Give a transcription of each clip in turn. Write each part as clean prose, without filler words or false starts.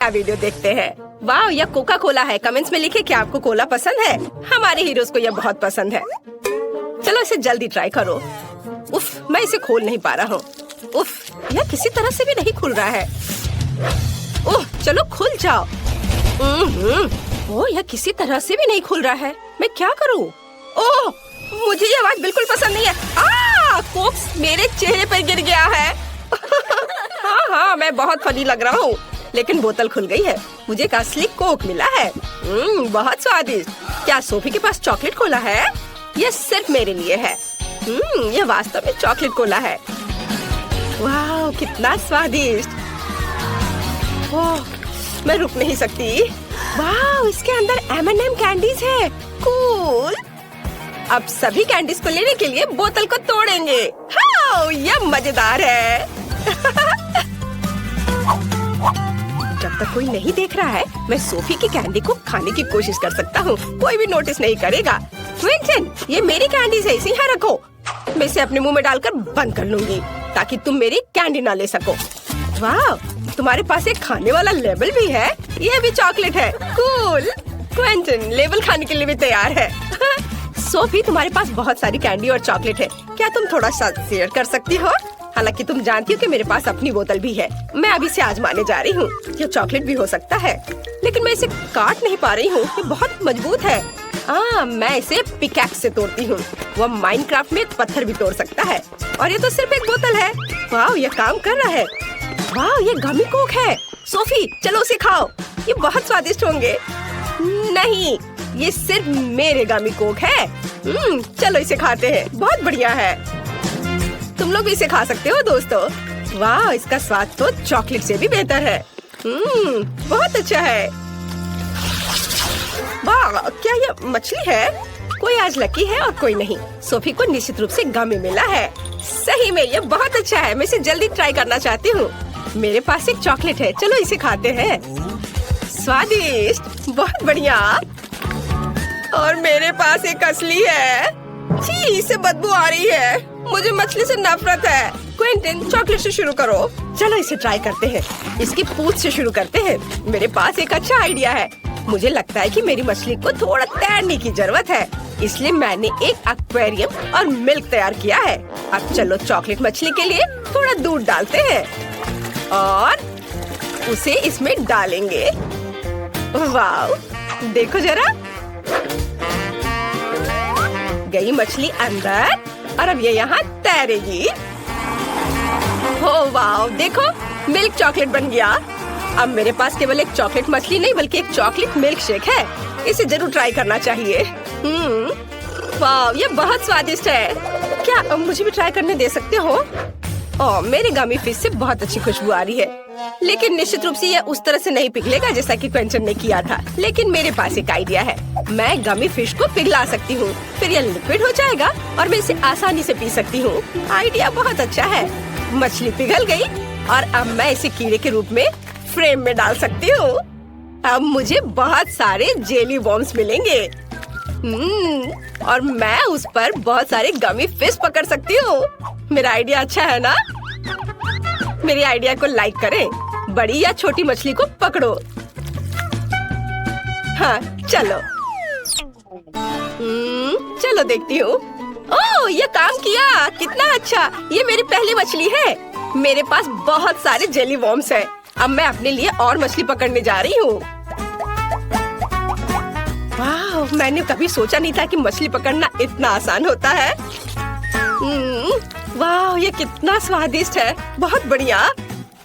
Video देखते हैं। वाह, यह कोका कोला है। कमेंट्स में लिखे कि आपको कोला पसंद है। हमारे हीरोज को यह बहुत पसंद है। चलो इसे जल्दी ट्राई करो। उफ, मैं इसे खोल नहीं पा रहा हूँ। उफ, यह किसी तरह से भी नहीं खुल रहा है। ओह, चलो खुल जाओ। ओह, यह किसी तरह से भी नहीं खुल रहा है। मैं क्या करूँ? ओह, मुझे ये आवाज बिल्कुल पसंद नहीं है। कोक मेरे चेहरे पर गिर गया है। हाँ, मैं बहुत फनी लग रहा हूँ, लेकिन बोतल खुल गई है। मुझे एक असली कोक मिला है। बहुत स्वादिष्ट। क्या सोफी के पास चॉकलेट कोला है? यह सिर्फ मेरे लिए है। यह वास्तव में चॉकलेट कोला है। वाह, कितना स्वादिष्ट। ओह, मैं रुक नहीं सकती। वाह, इसके अंदर M&M कैंडीज है। कूल। अब सभी कैंडीज को लेने के लिए बोतल को तोड़ेंगे। हाँ, यह मजेदार है। जब तक कोई नहीं देख रहा है, मैं सोफी की कैंडी को खाने की कोशिश कर सकता हूँ। कोई भी नोटिस नहीं करेगा। क्विंटन, ये मेरी कैंडीज है, इसे यहाँ रखो। मैं इसे अपने मुंह में डालकर बंद कर लूंगी ताकि तुम मेरी कैंडी ना ले सको। वाह, तुम्हारे पास एक खाने वाला लेबल भी है। ये भी चॉकलेट है। कूल। क्विंटन लेबल खाने के लिए भी तैयार है। सोफी, तुम्हारे पास बहुत सारी कैंडी और चॉकलेट है। क्या तुम थोड़ा सा शेयर कर सकती हो? हालांकि तुम जानती हो कि मेरे पास अपनी बोतल भी है। मैं अभी इसे आजमाने जा रही हूँ। ये चॉकलेट भी हो सकता है, लेकिन मैं इसे काट नहीं पा रही हूँ। ये बहुत मजबूत है। मैं इसे पिकैक्स से तोड़ती हूँ। वह माइनक्राफ्ट में पत्थर भी तोड़ सकता है। और ये तो सिर्फ एक बोतल है। वाह, ये काम कर रहा है। वाह, ये गमी कोक है। सोफी, चलो उसे खाओ। ये बहुत स्वादिष्ट होंगे। नहीं, ये सिर्फ मेरे गमी कोक है। चलो इसे खाते हैं। बहुत बढ़िया है। तुम लोग भी इसे खा सकते हो दोस्तों। वाह, इसका स्वाद तो चॉकलेट से भी बेहतर है। बहुत अच्छा है। वाह, क्या ये मछली है? कोई आज लकी है और कोई नहीं। सोफी को निश्चित रूप से गमी मिला है। सही में ये बहुत अच्छा है। मैं इसे जल्दी ट्राई करना चाहती हूँ। मेरे पास एक चॉकलेट है, चलो इसे खाते हैं। स्वादिष्ट, बहुत बढ़िया। और मेरे पास एक असली है। छी, इसे बदबू आ रही है। मुझे मछली से नफरत है। क्विंटन, चॉकलेट से शुरू करो। चलो इसे ट्राई करते हैं। इसकी पूंछ से शुरू करते हैं। मेरे पास एक अच्छा आइडिया है। मुझे लगता है कि मेरी मछली को थोड़ा तैरने की जरूरत है, इसलिए मैंने एक एक्वेरियम और मिल्क तैयार किया है। अब चलो चॉकलेट मछली के लिए थोड़ा दूध डालते हैं और उसे इसमें डालेंगे। वाह, देखो जरा, गई मछली अंदर और अब ये यहाँ तैरेगी। हो वाह, देखो मिल्क चॉकलेट बन गया। अब मेरे पास केवल एक चॉकलेट मछली नहीं बल्कि एक चॉकलेट मिल्क शेक है। इसे जरूर ट्राई करना चाहिए। वाह, ये बहुत स्वादिष्ट है। क्या मुझे भी ट्राई करने दे सकते हो? ओह, मेरे गमी फिश से बहुत अच्छी खुशबू आ रही है, लेकिन निश्चित रूप से यह उस तरह से नहीं पिघलेगा जैसा कि क्विंटन ने किया था। लेकिन मेरे पास एक आइडिया है। मैं गमी फिश को पिघला सकती हूँ, फिर यह लिक्विड हो जाएगा और मैं इसे आसानी से पी सकती हूँ। आइडिया बहुत अच्छा है। मछली पिघल गई और अब मैं इसे कीड़े के रूप में फ्रेम में डाल सकती हूँ। अब मुझे बहुत सारे जेली वॉर्म्स मिलेंगे। और मैं उस पर बहुत सारे गमी फिश पकड़ सकती हूँ। मेरा आइडिया अच्छा है ना? मेरे आइडिया को लाइक करें। बड़ी या छोटी मछली को पकड़ो। हाँ, चलो। चलो देखती हूँ। ओह, ये काम किया। कितना अच्छा। ये मेरी पहली मछली है। मेरे पास बहुत सारे जेली वॉर्म्स हैं। अब मैं अपने लिए और मछली पकड़ने जा रही हूँ। वाह, मैंने कभी सोचा नहीं था कि मछली पकड़ना इतना आसान होता है। वाह, ये कितना स्वादिष्ट है। बहुत बढ़िया।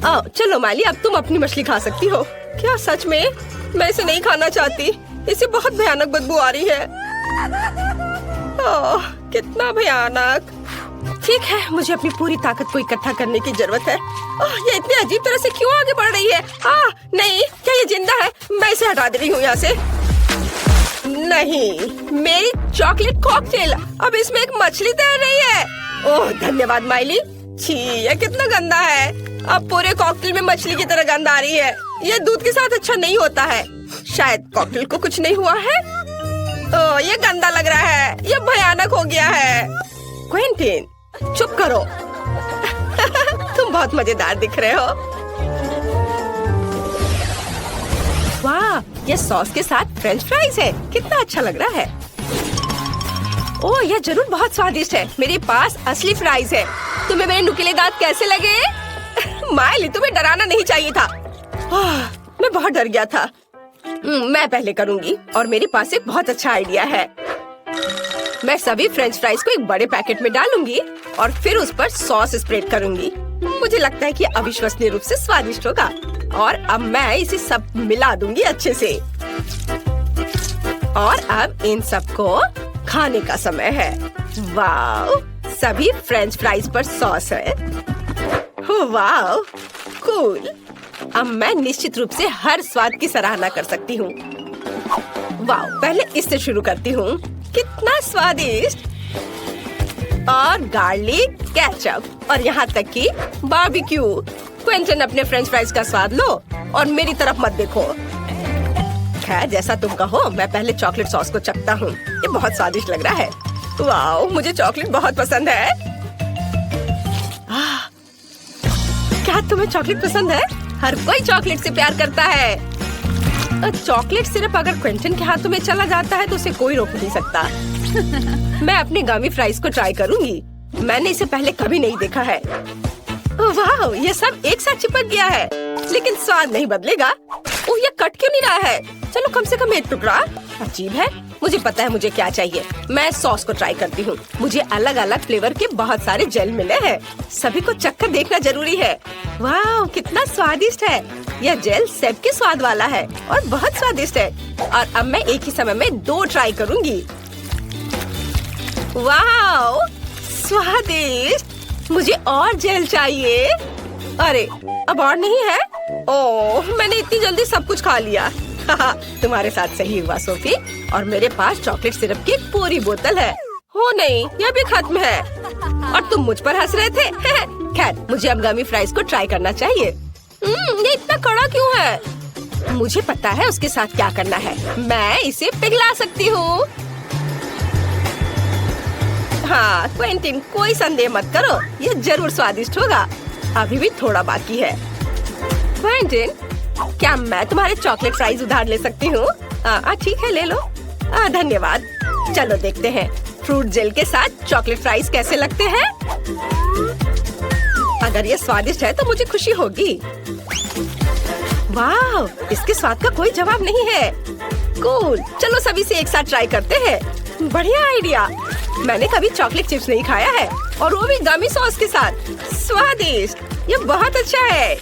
चलो माली, अब तुम अपनी मछली खा सकती हो। क्या सच में? मैं इसे नहीं खाना चाहती। इसे बहुत भयानक बदबू आ रही है। ओह, कितना भयानक। ठीक है, मुझे अपनी पूरी ताकत को इकट्ठा करने की जरूरत है। ओह, ये इतनी अजीब तरह से क्यों आगे बढ़ रही है? नहीं, क्या ये जिंदा है? मैं इसे हटा दे रही हूँ यहाँ से। नहीं, मेरी चॉकलेट कॉकटेल, अब इसमें एक मछली तैर रही है। ओह, धन्यवाद माइली। छी, ये कितना गंदा है। अब पूरे कॉकटेल में मछली की तरह गंद आ रही है। ये दूध के साथ अच्छा नहीं होता है। शायद कॉकटेल को कुछ नहीं हुआ है। ओह, ये गंदा लग रहा है। ये भयानक हो गया है। क्विंटन, चुप करो। तुम बहुत मजेदार दिख रहे हो। ये सॉस के साथ फ्रेंच फ्राइज है। कितना अच्छा लग रहा है। ओह, यह जरूर बहुत स्वादिष्ट है। मेरे पास असली फ्राइज है। तुम्हें मेरे नुकीले दांत कैसे लगे? माइली, तुम्हें डराना नहीं चाहिए था। मैं बहुत डर गया था। मैं पहले करूँगी और मेरे पास एक बहुत अच्छा आइडिया है। मैं सभी फ्रेंच फ्राइज को एक बड़े पैकेट में डालूंगी और फिर उस पर सॉस स्प्रेड करूंगी। मुझे लगता है कि अविश्वसनीय रूप से स्वादिष्ट होगा। और अब मैं इसे सब मिला दूंगी अच्छे से। और अब इन सबको खाने का समय है। वाव, सभी फ्रेंच फ्राइज पर सॉस है। वाव, कूल। अब मैं निश्चित रूप से हर स्वाद की सराहना कर सकती हूँ। वाव, पहले इससे शुरू करती हूँ। कितना स्वादिष्ट। और गार्लिक केचप और यहाँ तक कि बारबेक्यू। क्विंटन, अपने फ्रेंच फ्राइज का स्वाद लो और मेरी तरफ मत देखो। खैर, जैसा तुम कहो। मैं पहले चॉकलेट सॉस को चखता हूँ। ये बहुत स्वादिष्ट लग रहा है। वाओ, मुझे चॉकलेट बहुत पसंद है। क्या तुम्हें चॉकलेट पसंद है? हर कोई चॉकलेट से प्यार करता है। चॉकलेट सिर्फ अगर क्विंटन के हाथों में चला जाता है तो उसे कोई रोक नहीं सकता। मैं अपने गमी फ्राइज को ट्राई करूंगी। मैंने इसे पहले कभी नहीं देखा है। वाह, ये सब एक साथ चिपक गया है, लेकिन स्वाद नहीं बदलेगा। ओह, ये कट क्यों नहीं रहा है? चलो कम से कम एक टुकड़ा। अजीब है। मुझे पता है मुझे क्या चाहिए। मैं सॉस को ट्राई करती हूँ। मुझे अलग अलग फ्लेवर के बहुत सारे जेल मिले हैं। सभी को चखकर देखना जरूरी है। वाह, कितना स्वादिष्ट है। यह जेल सेब के स्वाद वाला है और बहुत स्वादिष्ट है। और अब मैं एक ही समय में 2 ट्राई करूँगी। वाह, स्वादिष्ट। मुझे और जेल चाहिए। अरे, अब और नहीं है? ओह, मैंने इतनी जल्दी सब कुछ खा लिया। तुम्हारे साथ सही हुआ सोफी। और मेरे पास चॉकलेट सिरप की पूरी बोतल है। हो नहीं, यह भी खत्म है। और तुम मुझ पर हंस रहे थे। खैर, मुझे अब गमी फ्राइज को ट्राई करना चाहिए। ये इतना कड़ा क्यों है? मुझे पता है उसके साथ क्या करना है। मैं इसे पिघला सकती हूँ। हाँ, क्विंटन, कोई संदेह मत करो। ये जरूर स्वादिष्ट होगा। अभी भी थोड़ा बाकी है। क्विंटन, क्या मैं तुम्हारे चॉकलेट फ्राइज उधार ले सकती हूँ? ठीक है, ले लो। धन्यवाद। चलो देखते हैं फ्रूट जेल के साथ चॉकलेट फ्राइज कैसे लगते हैं। अगर ये स्वादिष्ट है तो मुझे खुशी होगी। वाह, इसके स्वाद का कोई जवाब नहीं है। कूल, चलो सभी से एक साथ ट्राई करते हैं। बढ़िया आइडिया। मैंने कभी चॉकलेट चिप्स नहीं खाया है, और वो भी गमी सॉस के साथ। स्वादिष्ट, ये बहुत अच्छा है।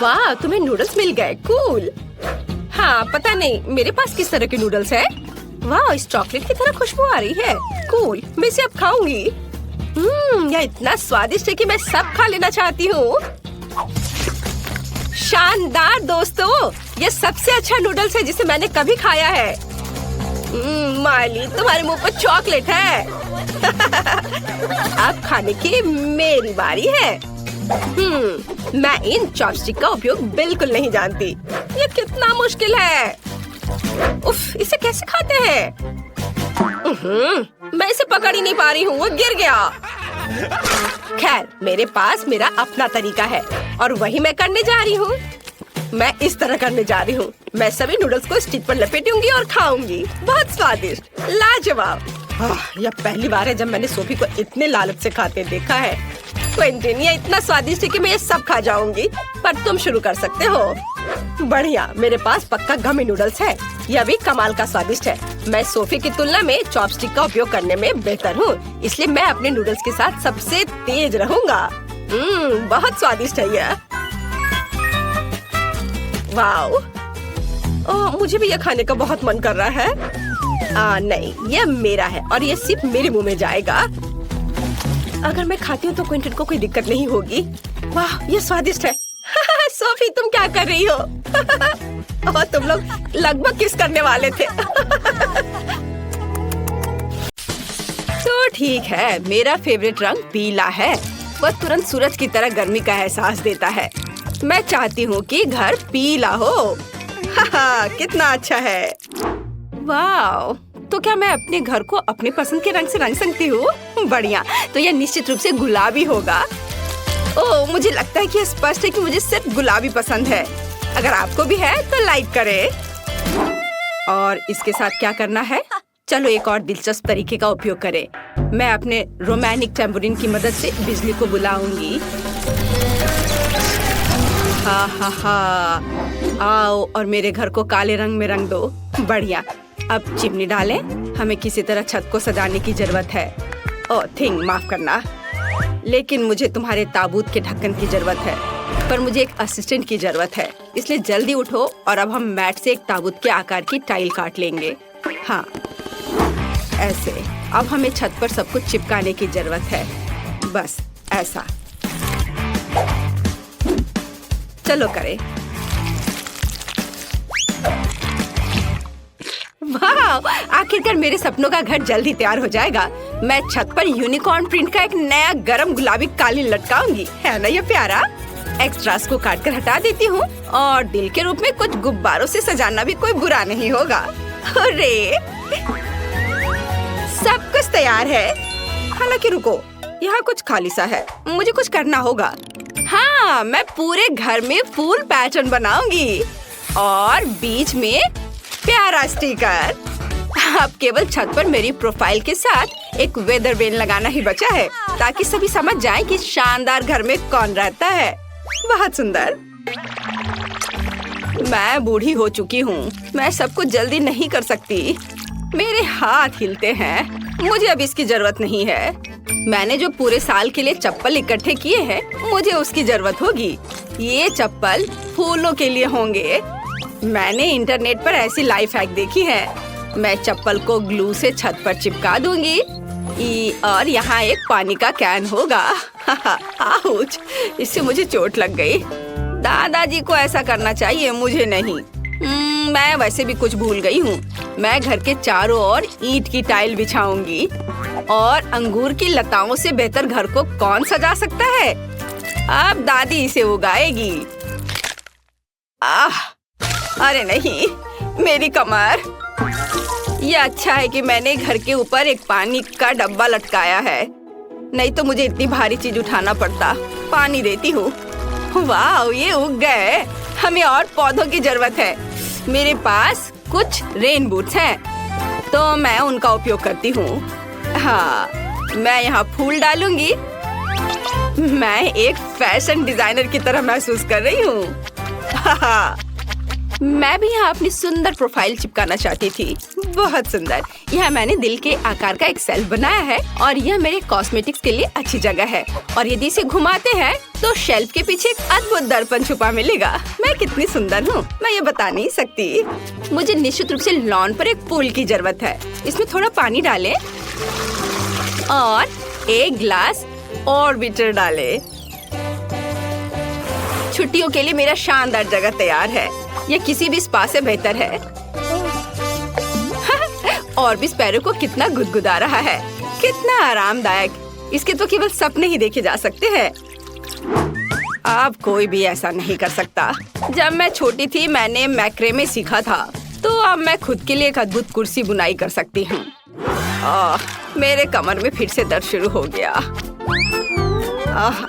वाह, तुम्हें नूडल्स मिल गए। कूल। हाँ, पता नहीं मेरे पास किस तरह के नूडल्स है। वाह, इस चॉकलेट की तरह खुशबू आ रही है। कूल, मैं इसे अब खाऊंगी। यह इतना स्वादिष्ट है कि मैं सब खा लेना चाहती हूँ। शानदार दोस्तों, ये सबसे अच्छा नूडल्स है जिसे मैंने कभी खाया है। माइली, तुम्हारे मुंह पर चॉकलेट है। अब खाने की मेरी बारी है। मैं इन चॉपस्टिक का उपयोग बिल्कुल नहीं जानती। ये कितना मुश्किल है। उफ, इसे कैसे खाते हैं? मैं इसे पकड़ ही नहीं पा रही हूँ। वो गिर गया। खैर, मेरे पास मेरा अपना तरीका है और वही मैं करने जा रही हूँ। मैं इस तरह करने जा रही हूँ। मैं सभी नूडल्स को स्टिक पर लपेटूंगी और खाऊंगी। बहुत स्वादिष्ट, लाजवाब। यह पहली बार है जब मैंने सोफी को इतने लालच से खाते देखा है। क्विंटन, ये इतना स्वादिष्ट है कि मैं ये सब खा जाऊंगी। पर तुम शुरू कर सकते हो। बढ़िया, मेरे पास पक्का गमी नूडल्स है। यह भी कमाल का स्वादिष्ट है। मैं सोफी की तुलना में चॉपस्टिक का उपयोग करने में बेहतर हूँ, इसलिए मैं अपने नूडल्स के साथ सबसे तेज रहूंगा। बहुत स्वादिष्ट है यह। वाओ, मुझे भी यह खाने का बहुत मन कर रहा है। नहीं, यह मेरा है और यह सिर्फ मेरे मुंह में जाएगा। अगर मैं खाती हूँ तो क्विंटन को कोई दिक्कत नहीं होगी। वाह, ये स्वादिष्ट है। सोफी, तुम क्या कर रही हो? और तुम लोग लगभग किस करने वाले थे। तो ठीक है, मेरा फेवरेट रंग पीला है। वह तुरंत सूरज की तरह गर्मी का एहसास देता है। मैं चाहती हूँ कि घर पीला हो। कितना अच्छा है। वाह, तो क्या मैं अपने घर को अपने पसंद के रंग से रंग सकती हूँ? बढ़िया, तो यह निश्चित रूप से गुलाबी होगा। ओह, मुझे लगता है कि स्पष्ट है कि मुझे सिर्फ गुलाबी पसंद है। अगर आपको भी है तो लाइक करें। और इसके साथ क्या करना है? चलो एक और दिलचस्प तरीके का उपयोग करें। मैं अपने रोमांटिक टेम्पोरिन की मदद से बिजली को बुलाऊंगी। हा हा हा, आओ और मेरे घर को काले रंग में रंग दो। बढ़िया। अब चिमनी डालें। हमें किसी तरह छत को सजाने की जरूरत है। ओह थिंग, माफ करना, लेकिन मुझे तुम्हारे ताबूत के ढक्कन की जरूरत है। पर मुझे एक असिस्टेंट की जरूरत है, इसलिए जल्दी उठो और अब हम मैट से एक ताबूत के आकार की टाइल काट लेंगे। हाँ, ऐसे। अब हमें छत पर सब कुछ चिपकाने की जरूरत है। बस ऐसा। चलो करें। वाह! आखिरकार मेरे सपनों का घर जल्दी तैयार हो जाएगा। मैं छत पर यूनिकॉर्न प्रिंट का एक नया गरम गुलाबी कालीन लटकाऊंगी। है ना ये प्यारा? एक्स्ट्रास को काट कर हटा देती हूँ और दिल के रूप में कुछ गुब्बारों से सजाना भी कोई बुरा नहीं होगा। अरे सब कुछ तैयार है। हालांकि रुको, यहाँ कुछ खाली सा है। मुझे कुछ करना होगा। हाँ, मैं पूरे घर में फूल पैटर्न बनाऊंगी और बीच में प्यारा स्टिकर। अब केवल छत पर मेरी प्रोफाइल के साथ एक वेदर वेन लगाना ही बचा है, ताकि सभी समझ जाएं कि शानदार घर में कौन रहता है। बहुत सुंदर। मैं बूढ़ी हो चुकी हूँ। मैं सब कुछ जल्दी नहीं कर सकती। मेरे हाथ हिलते हैं। मुझे अब इसकी जरूरत नहीं है। मैंने जो पूरे साल के लिए चप्पल इकट्ठे किए हैं, मुझे उसकी जरूरत होगी। ये चप्पल फूलों के लिए होंगे। मैंने इंटरनेट पर ऐसी लाइफ हैक देखी है। मैं चप्पल को ग्लू से छत पर चिपका दूंगी और यहाँ एक पानी का कैन होगा। आउच! इससे मुझे चोट लग गई। दादाजी को ऐसा करना चाहिए, मुझे नहीं। मैं वैसे भी कुछ भूल गई हूँ। मैं घर के चारों ओर ईंट की टाइल बिछाऊंगी और अंगूर की लताओं से बेहतर घर को कौन सजा सकता है? अब दादी इसे उगाएगी। अरे नहीं, मेरी कमर। ये अच्छा है कि मैंने घर के ऊपर एक पानी का डब्बा लटकाया है, नहीं तो मुझे इतनी भारी चीज उठाना पड़ता। पानी देती हूँ। वाह, ये उग गए। हमें और पौधों की जरूरत है। मेरे पास कुछ रेन बूट्स हैं, तो मैं उनका उपयोग करती हूँ। हाँ, मैं यहाँ फूल डालूंगी। मैं एक फैशन डिजाइनर की तरह महसूस कर रही हूँ। मैं भी यहाँ अपनी सुंदर प्रोफाइल चिपकाना चाहती थी। बहुत सुंदर। यहाँ मैंने दिल के आकार का एक शेल्फ बनाया है और यह मेरे कॉस्मेटिक्स के लिए अच्छी जगह है। और यदि इसे घुमाते हैं तो शेल्फ के पीछे एक अद्भुत दर्पण छुपा मिलेगा। मैं कितनी सुंदर हूँ, मैं ये बता नहीं सकती। मुझे निश्चित रूप से लॉन पर एक पूल की जरूरत है। इसमें थोड़ा पानी डालें और एक ग्लास ऑर्बिटर डालें। छुट्टियों के लिए मेरा शानदार जगह तैयार है। यह किसी भी स्पा से बेहतर है। और भी स्पैरो को कितना गुदगुदा रहा है। कितना आरामदायक। इसके तो केवल सपने ही देखे जा सकते हैं। अब कोई भी ऐसा नहीं कर सकता। जब मैं छोटी थी मैंने मैक्रेमे सीखा था, तो अब मैं खुद के लिए एक अद्भुत कुर्सी बुनाई कर सकती हूँ। मेरे कमर में फिर से दर्द शुरू हो गया।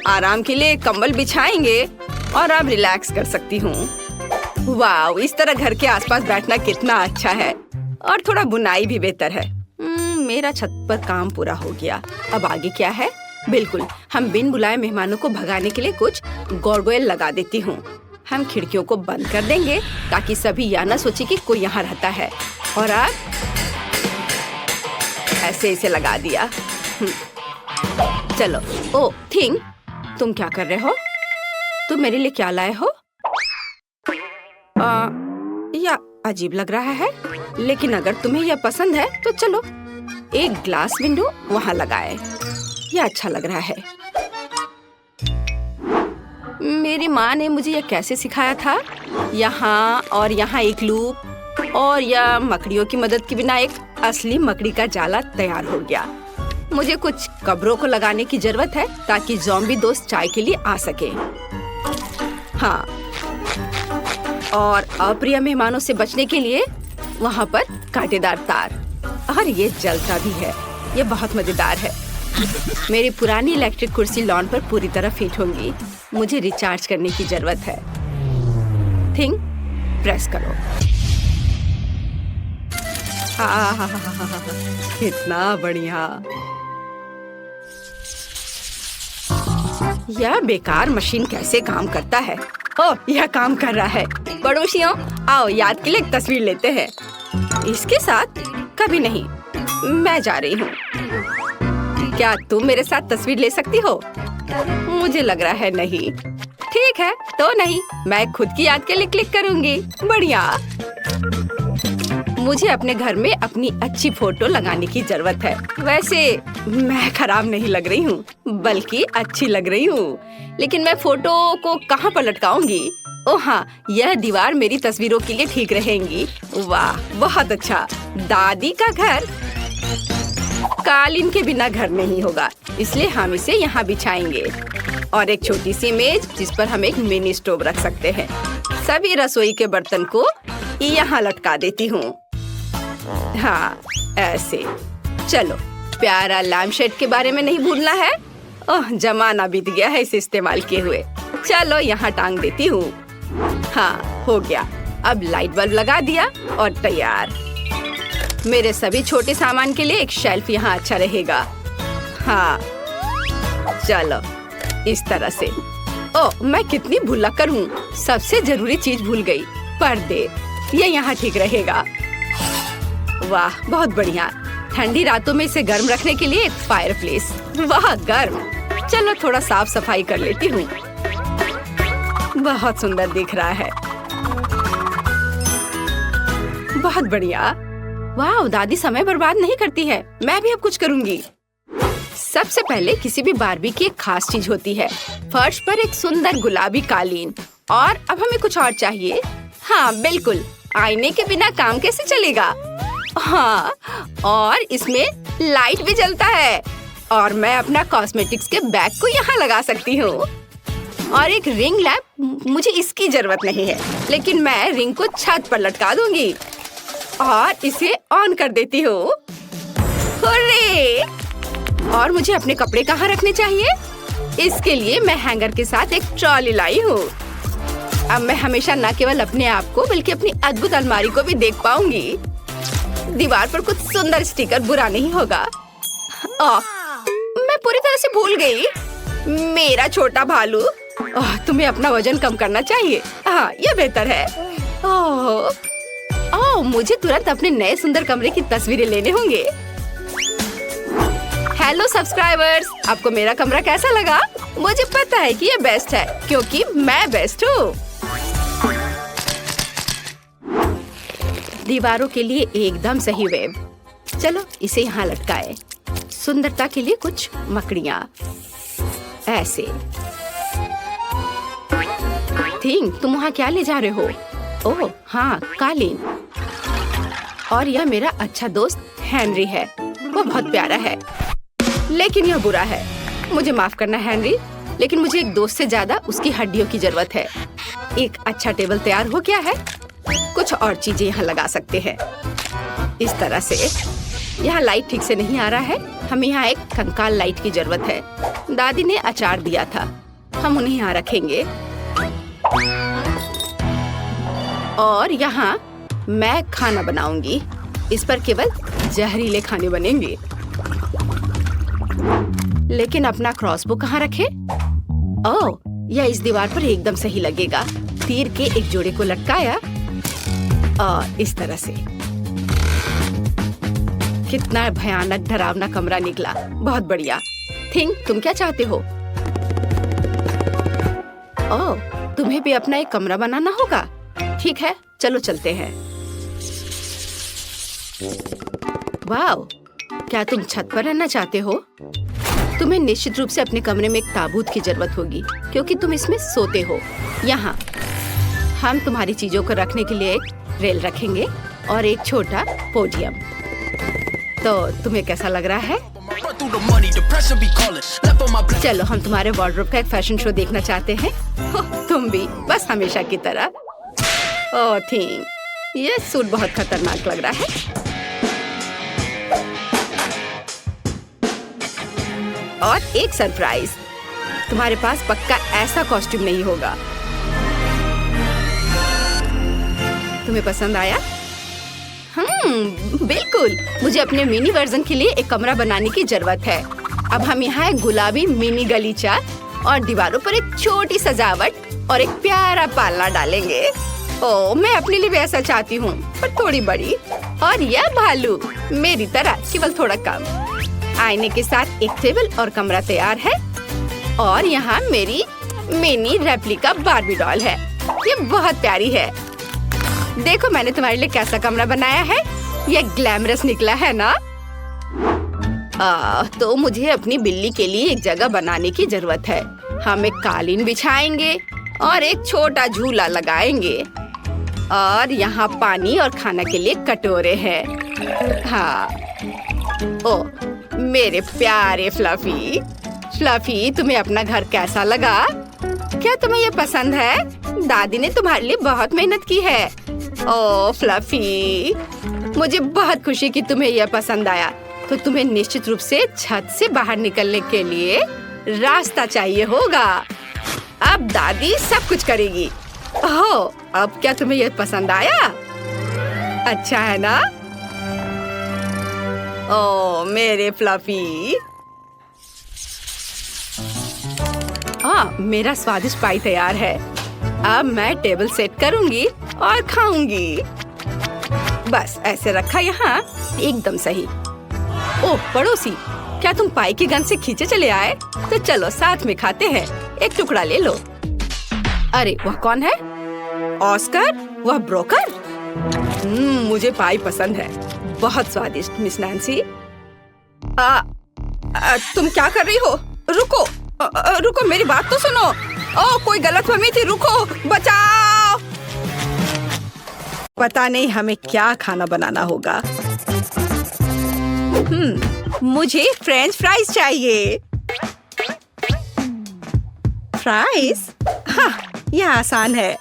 आराम के लिए कंबल बिछाएंगे और अब रिलैक्स कर सकती हूँ। वाह, इस तरह घर के आसपास बैठना कितना अच्छा है। और थोड़ा बुनाई भी बेहतर है। मेरा छत पर काम पूरा हो गया। अब आगे क्या है? बिल्कुल, हम बिन बुलाए मेहमानों को भगाने के लिए कुछ गार्गोयल लगा देती हूँ। हम खिड़कियों को बंद कर देंगे ताकि सभी यह न सोचे कि कोई यहाँ रहता है। और अब ऐसे इसे लगा दिया। चलो। ओ थिंग, तुम क्या कर रहे हो? तुम मेरे लिए क्या लाए हो? या अजीब लग रहा है, लेकिन अगर तुम्हें यह पसंद है तो चलो एक ग्लास विंडो वहाँ लगाए। यह अच्छा लग रहा है। मेरी माँ ने मुझे यह कैसे सिखाया था। यहाँ और यहाँ एक लूप और यह मकड़ियों की मदद के बिना एक असली मकड़ी का जाला तैयार हो गया। मुझे कुछ कब्रों को लगाने की जरूरत है ताकि ज़ॉम्बी दोस्त चाय के लिए आ सके। हाँ, और अप्रिय मेहमानों से बचने के लिए वहाँ पर कांटेदार तार। और ये जलता भी है। ये बहुत मजेदार है। मेरी पुरानी इलेक्ट्रिक कुर्सी लॉन पर पूरी तरह फिट होंगी। मुझे रिचार्ज करने की जरूरत है। थिंग प्रेस करो। कितना बढ़िया। यह बेकार मशीन कैसे काम करता है? ओह, यह काम कर रहा है। पड़ोसियों, आओ याद के लिए एक तस्वीर लेते हैं। इसके साथ कभी नहीं। मैं जा रही हूँ। क्या तुम मेरे साथ तस्वीर ले सकती हो? मुझे लग रहा है नहीं। ठीक है, तो नहीं। मैं खुद की याद के लिए क्लिक करूँगी। बढ़िया। मुझे अपने घर में अपनी अच्छी फोटो लगाने की जरूरत है। वैसे मैं खराब नहीं लग रही हूँ, बल्कि अच्छी लग रही हूँ। लेकिन मैं फोटो को कहाँ पर लटकाऊंगी? ओह हाँ, यह दीवार मेरी तस्वीरों के लिए ठीक रहेंगी। वाह, बहुत अच्छा। दादी का घर कालीन के बिना घर नहीं होगा, इसलिए हम इसे यहाँ बिछाएंगे। और एक छोटी सी मेज जिस पर हम एक मिनी स्टोव रख सकते हैं। सभी रसोई के बर्तन को यहाँ लटका देती हूँ। हाँ, ऐसे। चलो, प्यारा लैम्पशेड के बारे में नहीं भूलना है। ओह, जमाना बीत गया है इसे इस्तेमाल किए हुए। चलो, यहाँ टांग देती हूँ। हाँ, हो गया। अब लाइट बल्ब लगा दिया और तैयार। मेरे सभी छोटे सामान के लिए एक शेल्फ यहाँ अच्छा रहेगा। हाँ, चलो, इस तरह से। ओह, मैं कितनी भुलक्कड़ हूँ। सबसे जरूरी चीज भूल गई, पर्दे। ये यहाँ ठीक रहेगा। वाह, बहुत बढ़िया। ठंडी रातों में इसे गर्म रखने के लिए एक फायरप्लेस। वाह, गर्म। चलो, थोड़ा साफ सफाई कर लेती हूँ। बहुत सुंदर दिख रहा है। बहुत बढ़िया। वाह, दादी समय बर्बाद नहीं करती है। मैं भी अब कुछ करूँगी। सबसे पहले किसी भी बारबी की एक खास चीज होती है। फर्श पर एक सुंदर गुलाबी कालीन। और अब हमें कुछ और चाहिए। हाँ, बिल्कुल। आईने के बिना काम कैसे चलेगा? हाँ, और इसमें लाइट भी जलता है। और मैं अपना कॉस्मेटिक्स के बैग को यहाँ लगा सकती हूँ। और एक रिंग लैम्प, मुझे इसकी जरूरत नहीं है, लेकिन मैं रिंग को छत पर लटका दूंगी और इसे ऑन कर देती हूँ। हुर्रे! और मुझे अपने कपड़े कहाँ रखने चाहिए? इसके लिए मैं हैंगर के साथ एक ट्रॉली लाई हूँ। अब मैं हमेशा न केवल अपने आप को बल्कि अपनी अद्भुत अलमारी को भी देख पाऊंगी। दीवार पर कुछ सुंदर स्टिकर बुरा नहीं होगा। मैं पूरी तरह से भूल गई। मेरा छोटा भालू। तुम्हें अपना वजन कम करना चाहिए। हाँ, ये बेहतर है। मुझे तुरंत अपने नए सुंदर कमरे की तस्वीरें लेने होंगे। हेलो सब्सक्राइबर्स, आपको मेरा कमरा कैसा लगा? मुझे पता है कि ये बेस्ट है, क्योंकि मैं बेस्ट हूँ। दीवारों के लिए एकदम सही वेब। चलो, इसे यहाँ लटकाए। सुंदरता के लिए कुछ मकड़ियाँ। ऐसे। थिंग, तुम वहाँ क्या ले जा रहे हो? ओह हाँ, कालीन। और यह मेरा अच्छा दोस्त हेनरी है। वो बहुत प्यारा है, लेकिन यह बुरा है। मुझे माफ करना हेनरी, लेकिन मुझे एक दोस्त से ज्यादा उसकी हड्डियों की जरूरत है। एक अच्छा टेबल तैयार हो गया है। कुछ और चीजें यहाँ लगा सकते हैं। इस तरह से। यहाँ लाइट ठीक से नहीं आ रहा है। हमें यहाँ एक कंकाल लाइट की जरूरत है। दादी ने अचार दिया था, हम उन्हें यहाँ रखेंगे। और यहाँ मैं खाना बनाऊंगी। इस पर केवल जहरीले खाने बनेंगे। लेकिन अपना क्रॉसबो कहाँ रखे? ओह, यह इस दीवार पर एकदम सही लगेगा। तीर के एक जोड़े को लटकाया और इस तरह से। कितना भयानक डरावना कमरा निकला। बहुत बढ़िया। थिंक, तुम क्या चाहते हो? ओह, तुम्हें भी अपना एक कमरा बनाना होगा। ठीक है, चलो चलते हैं। वाव, क्या तुम छत पर रहना चाहते हो? तुम्हें निश्चित रूप से अपने कमरे में एक ताबूत की जरूरत होगी, क्योंकि तुम इसमें सोते हो। यहाँ हम तुम्हारी चीजों को रखने के लिए एक रेल रखेंगे और एक छोटा पोडियम। तो तुम्हें कैसा लग रहा है? चलो, हम तुम्हारे वार्डरोब का एक फैशन शो देखना चाहते हैं। तुम भी, बस हमेशा की तरह। ओह थिंग, ये सूट बहुत खतरनाक लग रहा है। और एक सरप्राइज। तुम्हारे पास पक्का ऐसा कॉस्ट्यूम नहीं होगा। तुम्हें पसंद आया? बिल्कुल। मुझे अपने मिनी वर्जन के लिए एक कमरा बनाने की जरूरत है। अब हम यहाँ एक गुलाबी मिनी गलीचा और दीवारों पर एक छोटी सजावट और एक प्यारा पालना डालेंगे। ओह, मैं अपने लिए भी ऐसा चाहती हूँ, पर थोड़ी बड़ी। और यह भालू मेरी तरह, केवल थोड़ा कम। आईने के साथ एक टेबल और कमरा तैयार है। और यहाँ मेरी मिनी रेप्लिका बार्बी डॉल है। ये बहुत प्यारी है। देखो मैंने तुम्हारे लिए कैसा कमरा बनाया है। ये ग्लैमरस निकला है ना? तो मुझे अपनी बिल्ली के लिए एक जगह बनाने की जरूरत है। हम एक कालीन बिछाएंगे और एक छोटा झूला लगाएंगे। और यहाँ पानी और खाना के लिए कटोरे हैं। हाँ। ओ मेरे प्यारे फ्लफी। फ्लफी, तुम्हें अपना घर कैसा लगा? क्या तुम्हें ये पसंद है? दादी ने तुम्हारे लिए बहुत मेहनत की है। ओह फ्लफी, मुझे बहुत खुशी कि तुम्हें यह पसंद आया। तो तुम्हें निश्चित रूप से छत से बाहर निकलने के लिए रास्ता चाहिए होगा। अब दादी सब कुछ करेगी। ओह, अब क्या तुम्हें यह पसंद आया? अच्छा है ना? ओह मेरे फ्लफी। मेरा स्वादिष्ट पाई तैयार है। अब मैं टेबल सेट करूंगी और खाऊंगी। बस ऐसे रखा यहाँ, एकदम सही। ओह पड़ोसी, क्या तुम पाई की गंध से खींचे चले आए? तो चलो साथ में खाते हैं। एक टुकड़ा ले लो। अरे वह कौन है? ऑस्कर? वह ब्रोकर? मुझे पाई पसंद है। बहुत स्वादिष्ट मिस नैन्सी। तुम क्या कर रही हो? रुको, रुको, मेरी बात तो सुनो। ओह कोई गलतफहमी थी, रुको, बचाओ। पता नहीं हमें क्या खाना बनाना होगा। मुझे फ्रेंच फ्राइज चाहिए। फ्राइज? हाँ, यह आसान है।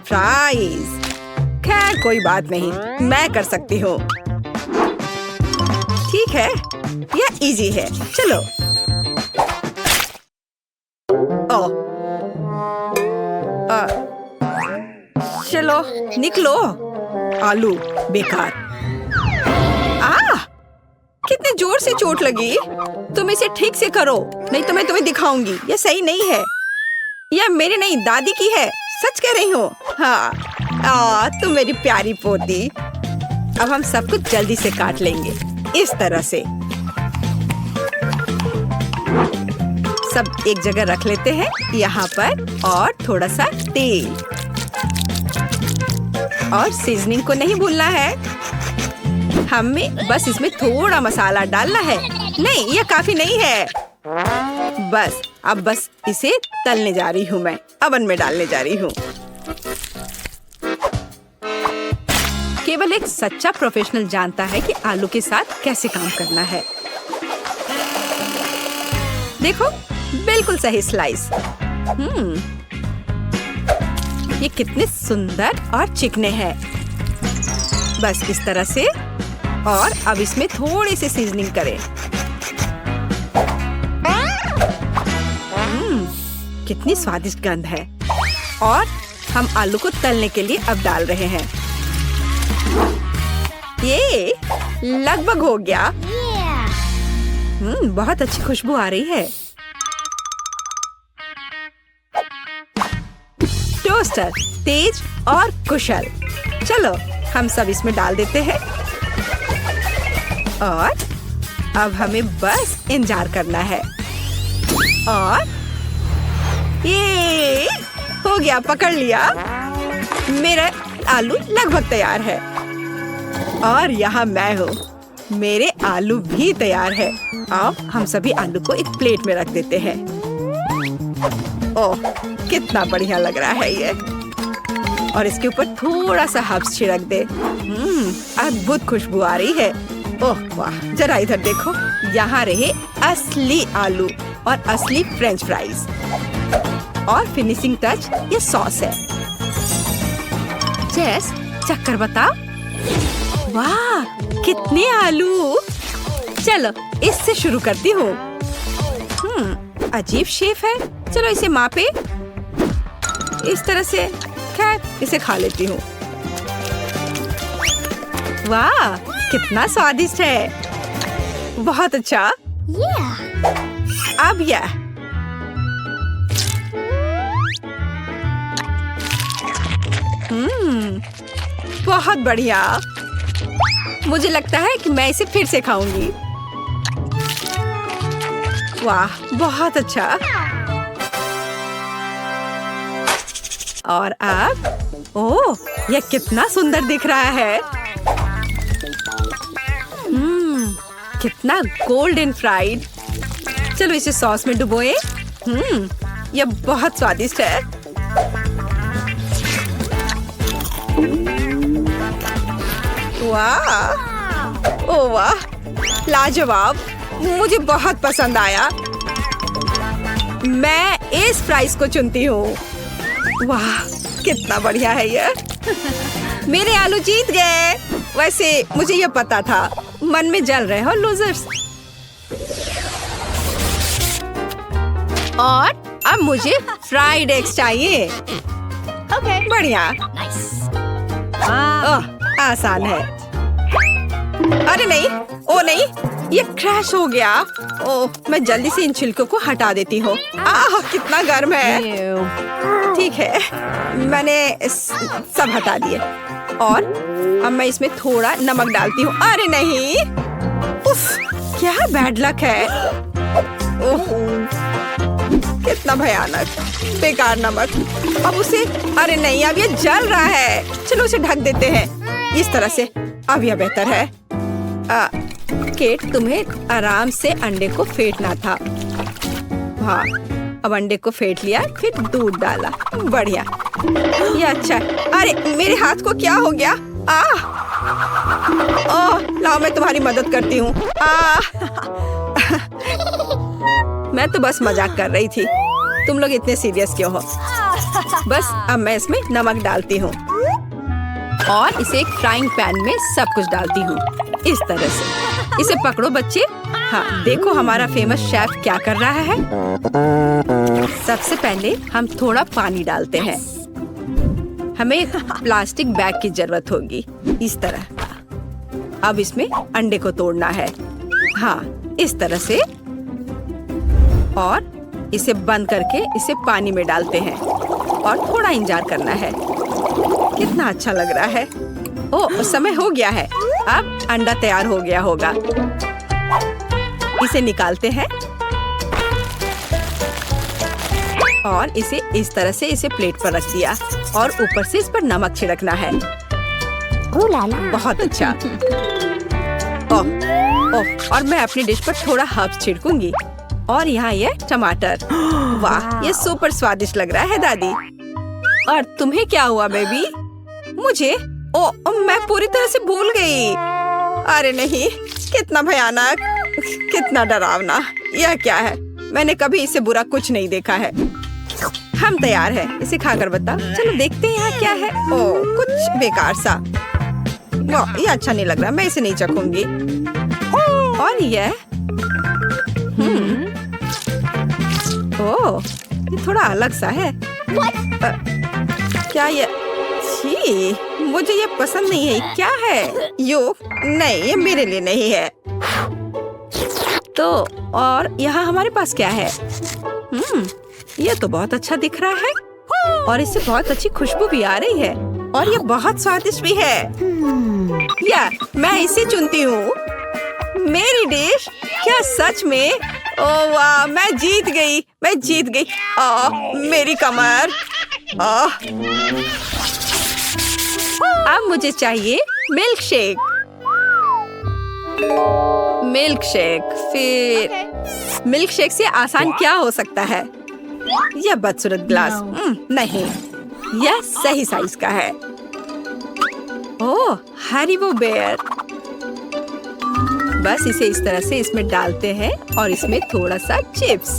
फ्राइज। खैर कोई बात नहीं, मैं कर सकती हूँ। ठीक है, यह इजी है। चलो। चलो निकलो। आलू बेकार। कितने जोर से चोट लगी। तुम इसे ठीक से करो, नहीं तो मैं तुम्हें दिखाऊंगी। यह सही नहीं है। यह मेरी नहीं, दादी की है। सच कह रही हूँ। हाँ, तुम मेरी प्यारी पोती। अब हम सब कुछ जल्दी से काट लेंगे, इस तरह से। सब एक जगह रख लेते हैं यहाँ पर। और थोड़ा सा तेल और सीजनिंग को नहीं भूलना है। हमें बस इसमें थोड़ा मसाला डालना है। नहीं, यह काफी नहीं है। बस अब बस इसे तलने जा रही हूँ। मैं अवन में डालने जा रही हूँ। केवल एक सच्चा प्रोफेशनल जानता है कि आलू के साथ कैसे काम करना है। देखो, बिल्कुल सही स्लाइस। ये कितने सुंदर और चिकने हैं। बस इस तरह से। और अब इसमें थोड़ी सी सीजनिंग करें। कितनी स्वादिष्ट गंध है। और हम आलू को तलने के लिए अब डाल रहे हैं। ये लगभग हो गया। बहुत अच्छी खुशबू आ रही है। टोस्टर तेज और कुशल। चलो हम सब इसमें डाल देते हैं। और अब हमें बस इंतजार करना है। और ये हो गया, पकड़ लिया। मेरा आलू लगभग तैयार है। और यहाँ मैं हूँ। मेरे आलू भी तैयार है। अब हम सभी आलू को एक प्लेट में रख देते हैं। ओह कितना बढ़िया लग रहा है ये। और इसके ऊपर थोड़ा सा हर्ब्स छिड़क दे। अद्भुत खुशबू आ रही है। ओह वाह, जरा इधर देखो। यहाँ रहे असली आलू और असली फ्रेंच फ्राइज। और फिनिशिंग टच ये सॉस है। जेस, चक्कर बताओ। वाह, कितने आलू। चलो इससे शुरू करती हूँ। अजीब शेप है, चलो इसे मापे। इस तरह से, खैर इसे खा लेती हूँ। वाह, कितना स्वादिष्ट है। बहुत अच्छा। अब यह बहुत बढ़िया। मुझे लगता है कि मैं इसे फिर से खाऊंगी। वाह, बहुत अच्छा। और अब, ओह, यह कितना सुंदर दिख रहा है। कितना गोल्डन फ्राइड। चलो इसे सॉस में डुबोए। यह बहुत स्वादिष्ट है। वाह, ओह वाह, लाजवाब। मुझे बहुत पसंद आया। मैं इस प्राइस को चुनती हूँ। वाह, कितना बढ़िया है यह। मेरे आलू जीत गए। वैसे मुझे यह पता था। मन में जल रहे हो लूजर्स। और अब मुझे फ्राइड एग्स चाहिए। बढ़िया। ओह, आसान है। अरे नहीं, ओ नहीं, ये क्रैश हो गया। ओह, मैं जल्दी से इन छिलकों को हटा देती हूँ। कितना गर्म है। ठीक है, मैंने सब हटा दिए। और अब मैं इसमें थोड़ा नमक डालती हूँ। अरे नहीं, उफ, क्या बैड लक है। ओह, कितना भयानक, बेकार नमक। अब उसे, अरे नहीं, अब ये जल रहा है। चलो उसे ढक देते हैं इस तरह से। अब यह बेहतर है। केट, तुम्हें आराम से अंडे को फेंटना था। हाँ, अब अंडे को फेंट लिया, फिर दूध डाला। बढ़िया, ये अच्छा है। अरे मेरे हाथ को क्या हो गया? ओह, लाओ मैं तुम्हारी मदद करती हूँ। मैं तो बस मजाक कर रही थी। तुम लोग इतने सीरियस क्यों हो? बस अब मैं इसमें नमक डालती हूँ और इसे एक फ्राइंग पैन में सब कुछ डालती हूँ इस तरह से। इसे पकड़ो बच्चे। हाँ, देखो हमारा फेमस शेफ क्या कर रहा है। सबसे पहले हम थोड़ा पानी डालते हैं। हमें एक प्लास्टिक बैग की जरूरत होगी इस तरह। अब इसमें अंडे को तोड़ना है। हाँ, इस तरह से। और इसे बंद करके इसे पानी में डालते हैं और थोड़ा इंतजार करना है। कितना अच्छा लग रहा है। ओह, समय हो गया है। अब अंडा तैयार हो गया होगा। इसे निकालते हैं और इसे इस तरह से इसे प्लेट पर रख दिया और ऊपर से इस पर नमक छिड़कना है। बहुत अच्छा। ओह, ओह, और मैं अपनी डिश पर थोड़ा हर्ब्स छिड़कूंगी। और यहाँ ये टमाटर। वाह, ये सुपर स्वादिष्ट लग रहा है दादी। और तुम्हें क्या हुआ बेबी? मुझे? ओह, मैं पूरी तरह से भूल गई। अरे नहीं, कितना भयानक, कितना डरावना। यह क्या है? मैंने कभी इससे बुरा कुछ नहीं देखा है। हम तैयार हैं। इसे खाकर बताओ। चलो देखते हैं यहाँ क्या है। ओह, कुछ बेकार सा। वाह, ये अच्छा नहीं लग रहा। मैं इसे नहीं चखूंगी। और यह ओह, ये थोड़ा अलग सा है। क्या ये? छी, मुझे ये पसंद नहीं है। क्या है? यो, नहीं, ये मेरे लिए नहीं है। तो और यहाँ हमारे पास क्या है? ये तो बहुत अच्छा दिख रहा है और इससे बहुत अच्छी खुशबू भी आ रही है और ये बहुत स्वादिष्ट भी है। या मैं इसे चुनती हूँ। मेरी डिश। क्या सच में? ओह वाह, मैं जीत गई, मैं जीत गई। मेरी कमर। अब मुझे चाहिए मिल्क शेक। मिल्क शेक, फिर मिल्क शेक से आसान क्या हो सकता है? यह बदसूरत ग्लास। नहीं, यह सही साइज का है। ओह, हरीबो बेयर। बस इसे इस तरह से इसमें डालते हैं और इसमें थोड़ा सा चिप्स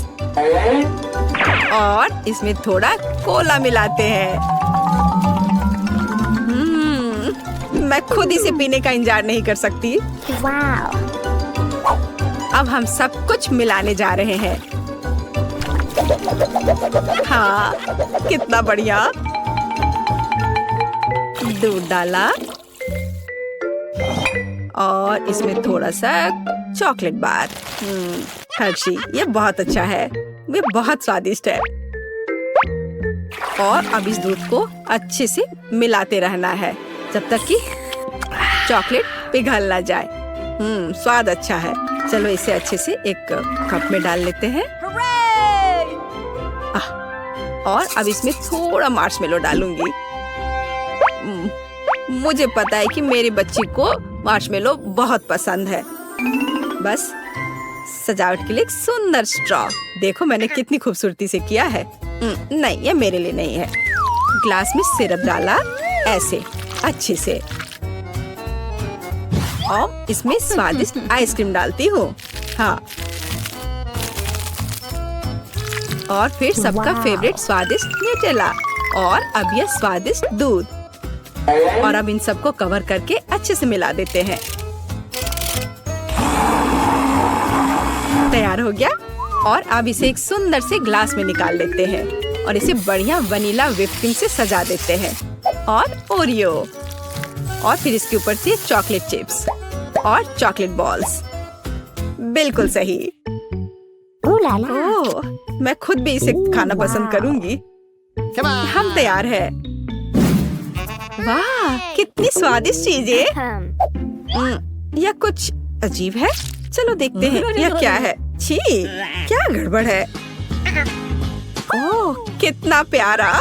और इसमें थोड़ा कोला मिलाते हैं। मैं खुद इसे पीने का इंतजार नहीं कर सकती। अब हम सब कुछ मिलाने जा रहे हैं। हाँ, कितना बढ़िया। दूध डाला और इसमें थोड़ा सा चॉकलेट बार। हर्शी, ये बहुत अच्छा है, ये बहुत स्वादिष्ट है। और अब इस दूध को अच्छे से मिलाते रहना है जब तक कि चॉकलेट पिघल ना जाए। स्वाद अच्छा है। चलो इसे अच्छे से एक कप में डाल लेते हैं। और अब इसमें थोड़ा मार्शमेलो डालूंगी। मुझे पता है कि मेरी बच्ची को मार्शमेलो बहुत पसंद है। बस सजावट के लिए एक सुंदर स्ट्रॉ। देखो मैंने कितनी खूबसूरती से किया है। नहीं, ये मेरे लिए नहीं है। ग्लास में सिरप डाला ऐसे अच्छे से, और इसमें स्वादिष्ट आइसक्रीम डालती हूँ। हाँ, और फिर सबका फेवरेट स्वादिष्ट न्यूटेला, और अब यह स्वादिष्ट दूध। और अब इन सबको कवर करके अच्छे से मिला देते हैं। तैयार हो गया। और अब इसे एक सुंदर से ग्लास में निकाल लेते हैं और इसे बढ़िया वनीला व्हिप क्रीम से सजा देते हैं, और ओरियो, और फिर इसके ऊपर से चॉकलेट चिप्स और चॉकलेट बॉल्स। बिल्कुल सही। ओह, मैं खुद भी इसे खाना पसंद करूंगी। हम तैयार हैं। वाह, कितनी स्वादिष्ट चीजें। यह कुछ अजीब है। चलो देखते हैं यह क्या है। छी, क्या गड़बड़ है। ओह, कितना प्यारा,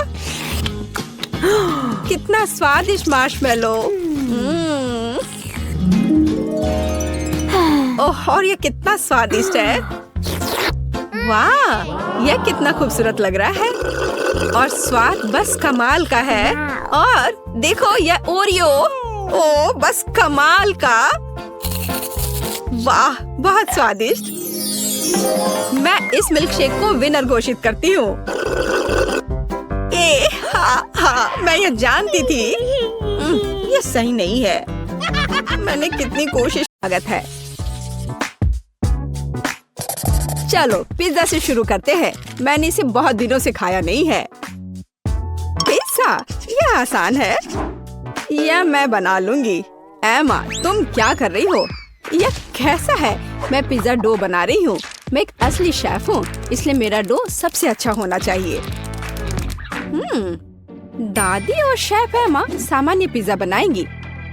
कितना स्वादिष्ट मार्शमेलो। ओह, और यह कितना स्वादिष्ट है। वाह, यह कितना खूबसूरत लग रहा है, और स्वाद बस कमाल का है। और देखो यह ओरियो, ओह बस कमाल का। वाह, बहुत स्वादिष्ट। मैं इस मिल्क शेक को विनर घोषित करती हूँ। हाँ, मैं ये जानती थी। ये सही नहीं है। मैंने कितनी कोशिश लागत है। चलो पिज्जा से शुरू करते हैं। मैंने इसे बहुत दिनों से खाया नहीं है। पिज्जा, यह आसान है। यह मैं बना लूंगी। एमा, तुम क्या कर रही हो? यह कैसा है? मैं पिज्जा डो बना रही हूँ। मैं एक असली शेफ हूँ, इसलिए मेरा डो सबसे अच्छा होना चाहिए। दादी और शेफ एमा सामान्य पिज्जा बनाएंगी।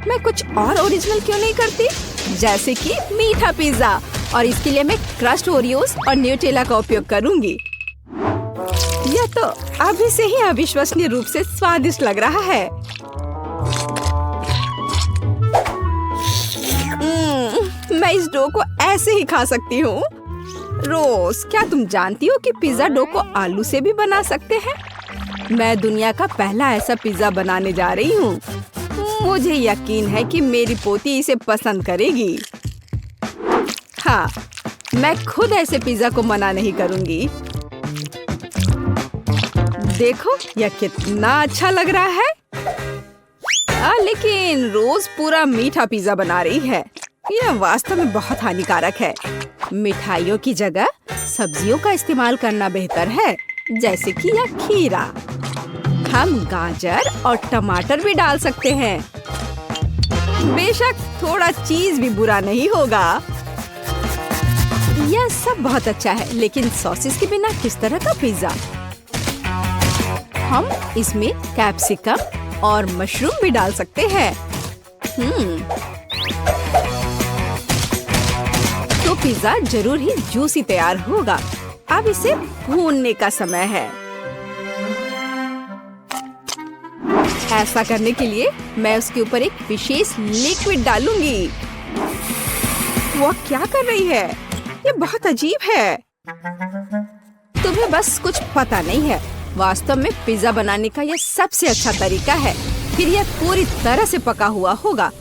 मैं कुछ और ओरिजिनल क्यों नहीं करती? जैसे कि मीठा पिज्जा, और इसके लिए मैं क्रस्ट ओरियोस और न्यूटेला का उपयोग करूंगी। यह तो अभी से ही अविश्वसनीय रूप से स्वादिष्ट लग रहा है। मैं इस डो को ऐसे ही खा सकती हूँ। रोज, क्या तुम जानती हो कि पिज्जा डो को आलू से भी बना सकते हैं? मैं दुनिया का पहला ऐसा पिज्जा बनाने जा रही हूँ। मुझे यकीन है कि मेरी पोती इसे पसंद करेगी। हाँ, मैं खुद ऐसे पिज्जा को मना नहीं करूँगी। देखो यह कितना अच्छा लग रहा है। लेकिन रोज पूरा मीठा पिज्जा बना रही है। यह वास्तव में बहुत हानिकारक है। मिठाइयों की जगह सब्जियों का इस्तेमाल करना बेहतर है, जैसे कि यह खीरा। हम गाजर और टमाटर भी डाल सकते हैं। बेशक थोड़ा चीज भी बुरा नहीं होगा। यह सब बहुत अच्छा है, लेकिन सॉसेस के बिना किस तरह का पिज्जा? हम इसमें कैप्सिकम और मशरूम भी डाल सकते हैं। तो पिज्जा जरूर ही जूसी तैयार होगा। अब इसे भूनने का समय है। ऐसा करने के लिए मैं उसके ऊपर एक विशेष लिक्विड डालूंगी। वो क्या कर रही है? ये बहुत अजीब है। तुम्हें बस कुछ पता नहीं है। वास्तव में पिज्जा बनाने का यह सबसे अच्छा तरीका है। फिर यह पूरी तरह से पका हुआ होगा।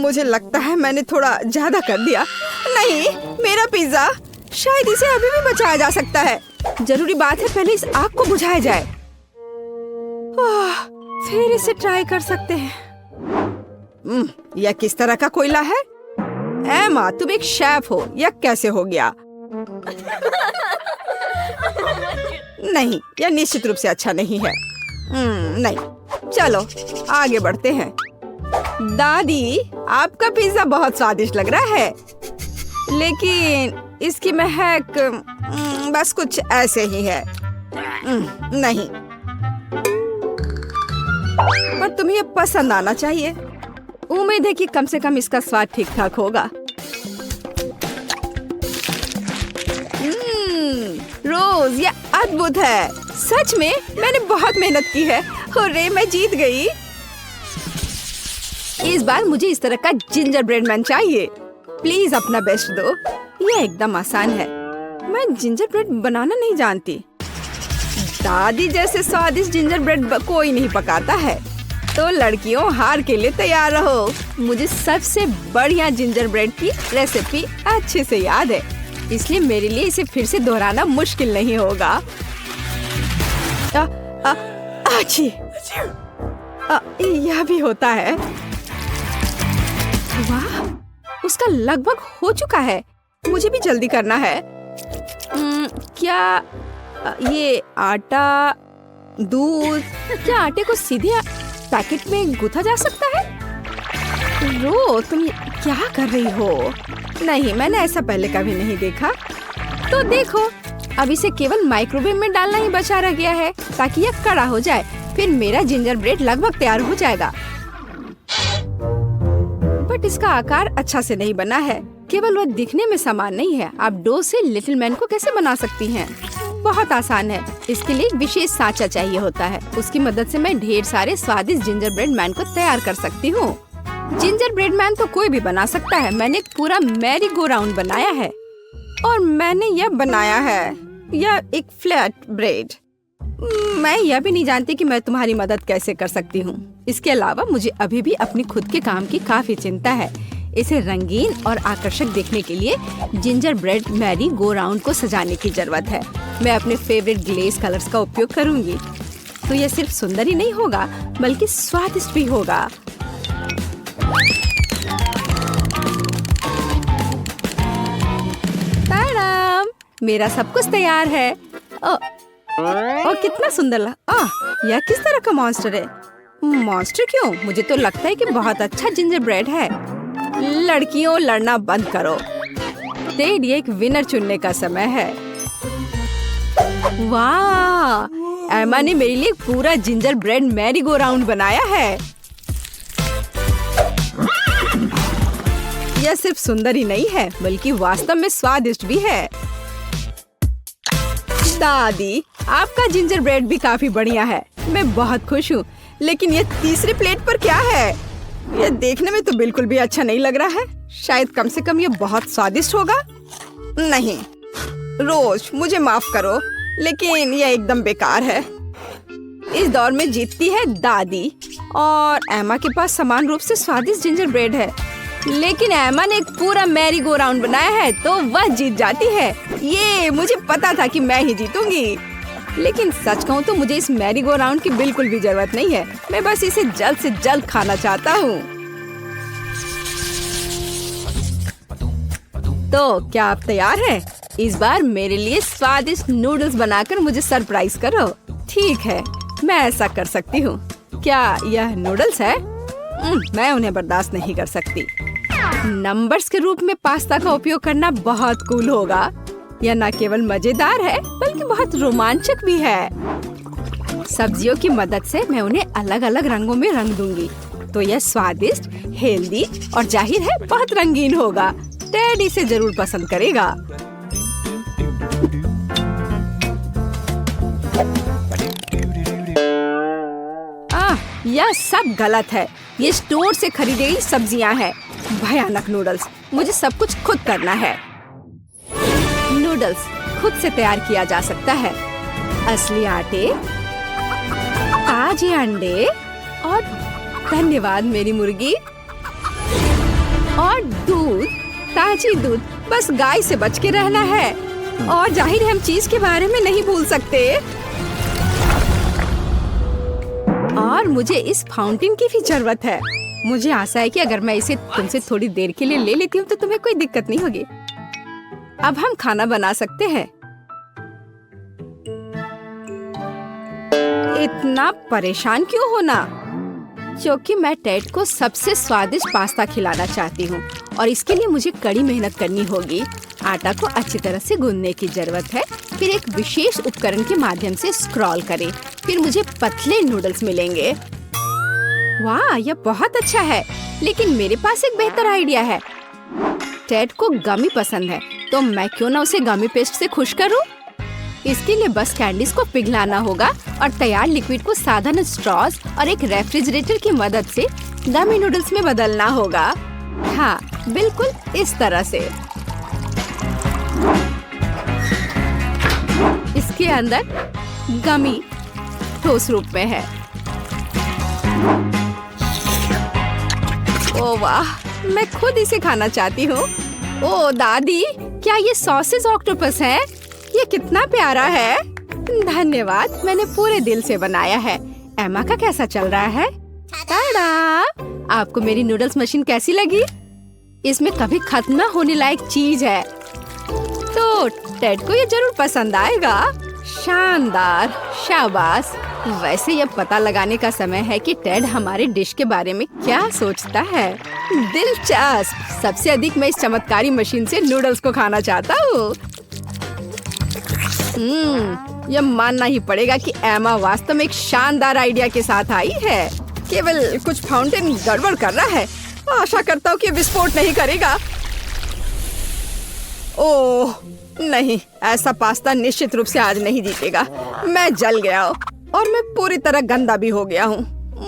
मुझे लगता है मैंने थोड़ा ज्यादा कर दिया। नहीं, मेरा पिज्जा, शायद इसे अभी भी बचाया जा सकता है। जरूरी बात है पहले इस आग को बुझाया जाए। फिर इसे ट्राई कर सकते हैं। यह किस तरह का कोयला है? एमा, तुम एक शेफ हो, यह कैसे हो गया? नहीं, यह निश्चित रूप से अच्छा नहीं है। नहीं, चलो आगे बढ़ते हैं। दादी, आपका पिज्जा बहुत स्वादिष्ट लग रहा है, लेकिन इसकी महक बस कुछ ऐसे ही है। नहीं, पर तुम्हें ये पसंद आना चाहिए। उम्मीद है कि कम से कम इसका स्वाद ठीक ठाक होगा। रोज, ये अद्भुत है। सच में मैंने बहुत मेहनत की है। हुर्रे, मैं जीत गई। इस बार मुझे इस तरह का जिंजर ब्रेड मैन चाहिए। प्लीज अपना बेस्ट दो। ये एकदम आसान है। मैं जिंजर ब्रेड बनाना नहीं जानती। दादी जैसे स्वादिष्ट जिंजर ब्रेड कोई नहीं पकाता है। तो लड़कियों, हार के लिए तैयार रहो। मुझे सबसे बढ़िया जिंजर ब्रेड की रेसिपी अच्छे से याद है, इसलिए मेरे लिए इसे फिर से दोहराना मुश्किल नहीं होगा। यह भी होता है। वाह, उसका लगभग हो चुका है। मुझे भी जल्दी करना है। क्या ये आटा, दूध, क्या आटे को सीधे पैकेट में गूंथा जा सकता है? रो, तुम क्या कर रही हो? नहीं, मैंने ऐसा पहले कभी नहीं देखा। तो देखो, अब इसे केवल माइक्रोवेव में डालना ही बचा रह गया है, ताकि यह कड़ा हो जाए। फिर मेरा जिंजर ब्रेड लगभग तैयार हो जाएगा। बट इसका आकार अच्छा से नहीं बना है। केवल वह दिखने में समान नहीं है। आप डो से लिटिल मैन को कैसे बना सकती हैं? बहुत आसान है। इसके लिए एक विशेष सांचा चाहिए होता है। उसकी मदद से मैं ढेर सारे स्वादिष्ट जिंजर ब्रेड मैन को तैयार कर सकती हूँ। जिंजर ब्रेड मैन तो कोई भी बना सकता है। मैंने एक पूरा मैरी गो राउंड बनाया है, और मैंने यह बनाया है, यह एक फ्लैट ब्रेड। मैं यह भी नहीं जानती कि मैं तुम्हारी मदद कैसे कर सकती हूँ। इसके अलावा मुझे अभी भी अपनी खुद के काम की काफी चिंता है। इसे रंगीन और आकर्षक देखने के लिए ginger bread merry go round को सजाने की जरूरत है। मैं अपने फेवरेट ग्लेज कलर्स का उपयोग करूंगी। तो यह सिर्फ सुंदर ही नहीं होगा, बल्कि स्वादिष्ट भी होगा। ताड़ाम, मेरा सब कुछ तैयार है। और कितना सुंदर यह किस तरह का मॉन्स्टर है? मॉन्स्टर क्यों? मुझे तो लगता है कि बहुत अच्छा जिंजर ब्रेड है। लड़कियों, लड़ना बंद करो। टेड, ये एक विनर चुनने का समय है। वाह, एमा ने मेरे लिए पूरा ginger bread merry go round बनाया है। यह सिर्फ सुंदर ही नहीं है, बल्कि वास्तव में स्वादिष्ट भी है। दादी, आपका जिंजर ब्रेड भी काफी बढ़िया है। मैं बहुत खुश हूँ। लेकिन ये तीसरी प्लेट पर क्या है? यह देखने में तो बिल्कुल भी अच्छा नहीं लग रहा है। शायद कम से कम यह बहुत स्वादिष्ट होगा। नहीं रोज, मुझे माफ करो, लेकिन यह एकदम बेकार है। इस दौर में जीतती है दादी, और एमा के पास समान रूप से स्वादिष्ट जिंजर ब्रेड है। लेकिन एमा ने एक पूरा मैरी गो राउंड बनाया है, तो वह जीत जाती है। ये मुझे पता था कि मैं ही जीतूंगी। लेकिन सच कहूँ तो मुझे इस मैरी गो राउंड की बिल्कुल भी जरूरत नहीं है। मैं बस इसे जल्द से जल्द खाना चाहता हूँ। तो क्या आप तैयार हैं? इस बार मेरे लिए स्वादिष्ट नूडल्स बनाकर मुझे सरप्राइज करो। ठीक है, मैं ऐसा कर सकती हूँ। क्या यह नूडल्स है? मैं उन्हें बर्दाश्त नहीं कर सकती। नंबर्स के रूप में पास्ता का उपयोग करना बहुत कूल होगा। यह न केवल मजेदार है, बल्कि बहुत रोमांचक भी है। सब्जियों की मदद से मैं उन्हें अलग अलग रंगों में रंग दूंगी, तो यह स्वादिष्ट, हेल्दी और जाहिर है बहुत रंगीन होगा। टेड इसे जरूर पसंद करेगा। यह सब गलत है। ये स्टोर से खरीदी गई सब्जियां हैं। भयानक नूडल्स। मुझे सब कुछ खुद करना है। नूडल्स खुद से तैयार किया जा सकता है। असली आटे, ताजे अंडे और धन्यवाद मेरी मुर्गी, और दूध, ताजी दूध। बस गाय से बच के रहना है। और जाहिर है हम चीज के बारे में नहीं भूल सकते। और मुझे इस फाउंटेन की भी जरूरत है। मुझे आशा है कि अगर मैं इसे तुमसे थोड़ी देर के लिए ले लेती हूँ तो तुम्हें कोई दिक्कत नहीं होगी। अब हम खाना बना सकते हैं। इतना परेशान क्यों होना? क्योंकि मैं टेड को सबसे स्वादिष्ट पास्ता खिलाना चाहती हूँ और इसके लिए मुझे कड़ी मेहनत करनी होगी। आटा को अच्छी तरह से गूंदने की जरूरत है। फिर एक विशेष उपकरण के माध्यम से स्क्रॉल करें। फिर मुझे पतले नूडल्स मिलेंगे। वाह, यह बहुत अच्छा है। लेकिन मेरे पास एक बेहतर आइडिया है। टेड को गमी पसंद है, तो मैं क्यों ना उसे गमी पेस्ट से खुश करूं? इसके लिए बस कैंडीज को पिघलाना होगा और तैयार लिक्विड को साधारण स्ट्रॉज और एक रेफ्रिजरेटर की मदद से गमी नूडल्स में बदलना होगा। हाँ, बिल्कुल इस तरह से। इसके अंदर गमी ठोस रूप में है। ओह वाह, मैं खुद इसे खाना चाहती हूँ। ओह दादी, क्या ये सॉसेज ऑक्टोपस है? ये कितना प्यारा है। धन्यवाद, मैंने पूरे दिल से बनाया है। एमा का कैसा चल रहा है? टाडा! आपको मेरी नूडल्स मशीन कैसी लगी? इसमें कभी खत्म न होने लायक चीज है, तो टेड को ये जरूर पसंद आएगा। शानदार, शाबाश। वैसे ये पता लगाने का समय है कि टेड हमारे डिश के बारे में क्या सोचता है। दिलचस्प। सबसे अधिक मैं इस चमत्कारी मशीन से नूडल्स को खाना चाहता हूँ। यह मानना ही पड़ेगा कि एमा वास्तव में एक शानदार आइडिया के साथ आई है। केवल कुछ फाउंटेन गड़बड़ कर रहा है। आशा करता हूँ कि विस्फोट नहीं करेगा। ओह नहीं, ऐसा पास्ता निश्चित रूप से आज नहीं जीतेगा। मैं जल गया और मैं पूरी तरह गंदा भी हो गया हूँ।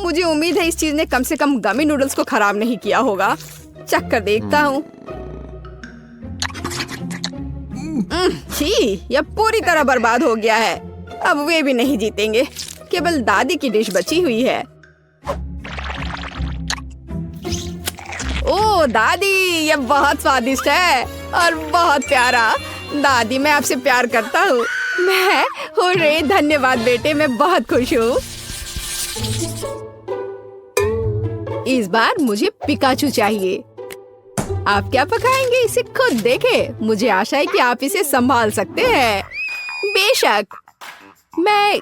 मुझे उम्मीद है इस चीज ने कम से कम गमी नूडल्स को खराब नहीं किया होगा। चख कर देखता हूँ। छी, यह पूरी तरह बर्बाद हो गया है। अब वे भी नहीं जीतेंगे। केवल दादी की डिश बची हुई है। ओह दादी, यह बहुत स्वादिष्ट है और बहुत प्यारा। दादी, मैं आपसे प्यार करता हूँ। मैं हो रे, धन्यवाद बेटे, मैं बहुत खुश हूँ। इस बार मुझे पिकाचू चाहिए। आप क्या पकाएंगे इसे खुद देखें। मुझे आशा है कि आप इसे संभाल सकते हैं। बेशक, मैं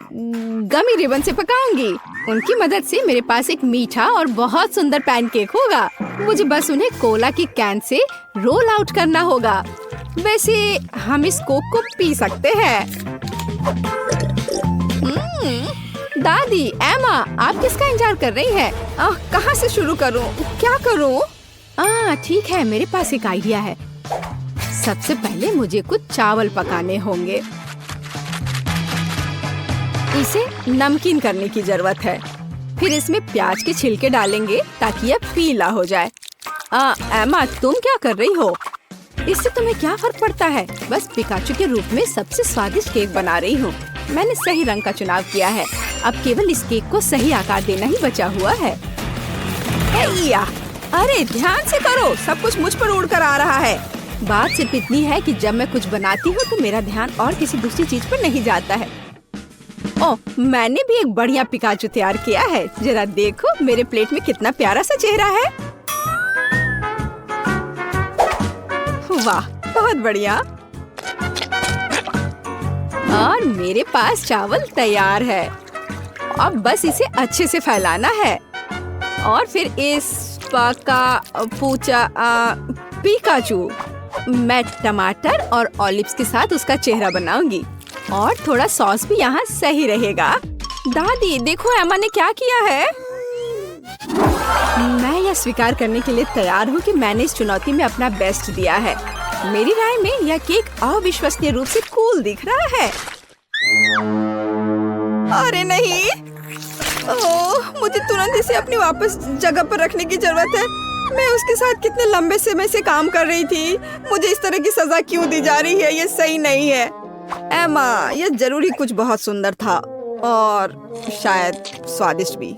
गमी रिबन से पकाऊंगी। उनकी मदद से मेरे पास एक मीठा और बहुत सुंदर पैनकेक होगा। मुझे बस उन्हें कोला की कैन से रोल आउट करना होगा। वैसे हम इस कोक को पी सकते हैं। दादी, एमा, आप किसका इंतजार कर रही हैं? कहाँ से शुरू करूँ? क्या करूँ? ठीक है, मेरे पास एक आइडिया है। सबसे पहले मुझे कुछ चावल पकाने होंगे। इसे नमकीन करने की जरूरत है। फिर इसमें प्याज के छिलके डालेंगे ताकि यह पीला हो जाए। एमा, तुम क्या कर रही हो? इससे तुम्हें क्या फर्क पड़ता है? बस पिकाचू के रूप में सबसे स्वादिष्ट केक बना रही हूँ। मैंने सही रंग का चुनाव किया है। अब केवल इस केक को सही आकार देना ही बचा हुआ है। अरे ध्यान से करो, सब कुछ मुझ पर उड़कर आ रहा है। बात सिर्फ इतनी है कि जब मैं कुछ बनाती हूँ तो मेरा ध्यान और किसी दूसरी चीज पर नहीं जाता है। ओह, मैंने भी एक बढ़िया पिकाचू तैयार किया है। जरा देखो मेरे प्लेट में कितना प्यारा सा चेहरा है। वाह, बहुत बढ़िया। और मेरे पास चावल तैयार है। अब बस इसे अच्छे से फैलाना है और फिर इस पिकाचू मैं टमाटर और ऑलिव्स के साथ उसका चेहरा बनाऊंगी और थोड़ा सॉस भी यहाँ सही रहेगा। दादी, देखो एमा ने क्या किया है। मैं यह स्वीकार करने के लिए तैयार हूँ कि मैंने इस चुनौती में अपना बेस्ट दिया है। मेरी राय में यह केक अविश्वसनीय रूप से कूल दिख रहा है। अरे नहीं, ओह, मुझे तुरंत इसे अपनी वापस जगह पर रखने की जरूरत है। मैं उसके साथ कितने लंबे समय से काम कर रही थी। मुझे इस तरह की सजा क्यों दी जा रही है? ये सही नहीं है। एमा, यह जरूरी कुछ बहुत सुंदर था और शायद स्वादिष्ट भी,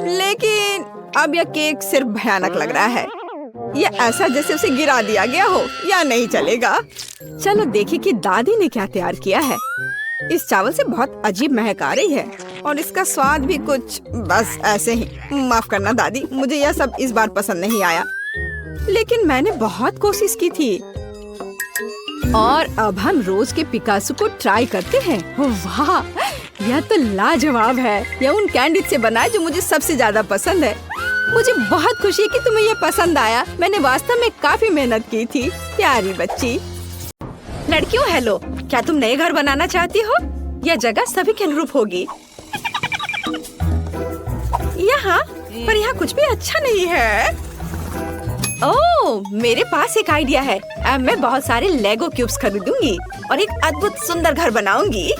लेकिन अब यह केक सिर्फ भयानक लग रहा है। यह ऐसा जैसे उसे गिरा दिया गया हो। या नहीं चलेगा। चलो देखें कि दादी ने क्या तैयार किया है। इस चावल से बहुत अजीब महक आ रही है और इसका स्वाद भी कुछ बस ऐसे ही। माफ करना दादी, मुझे यह सब इस बार पसंद नहीं आया, लेकिन मैंने बहुत कोशिश की थी। और अब हम रोज के पिकासो को ट्राई करते हैं। वाह, यह तो लाजवाब है। यह उन कैंडी से बना है जो मुझे सबसे ज्यादा पसंद है। मुझे बहुत खुशी है कि तुम्हें यह पसंद आया। मैंने वास्तव में काफी मेहनत की थी, प्यारी बच्ची। लड़कियों हेलो, क्या तुम नए घर बनाना चाहती हो? यह जगह सभी के अनुरूप होगी। यहाँ पर यहाँ कुछ भी अच्छा नहीं है। ओह, मेरे पास एक आइडिया है। अब मैं बहुत सारे लेगो क्यूब्स खरीदूंगी और एक अद्भुत सुंदर घर बनाऊंगी।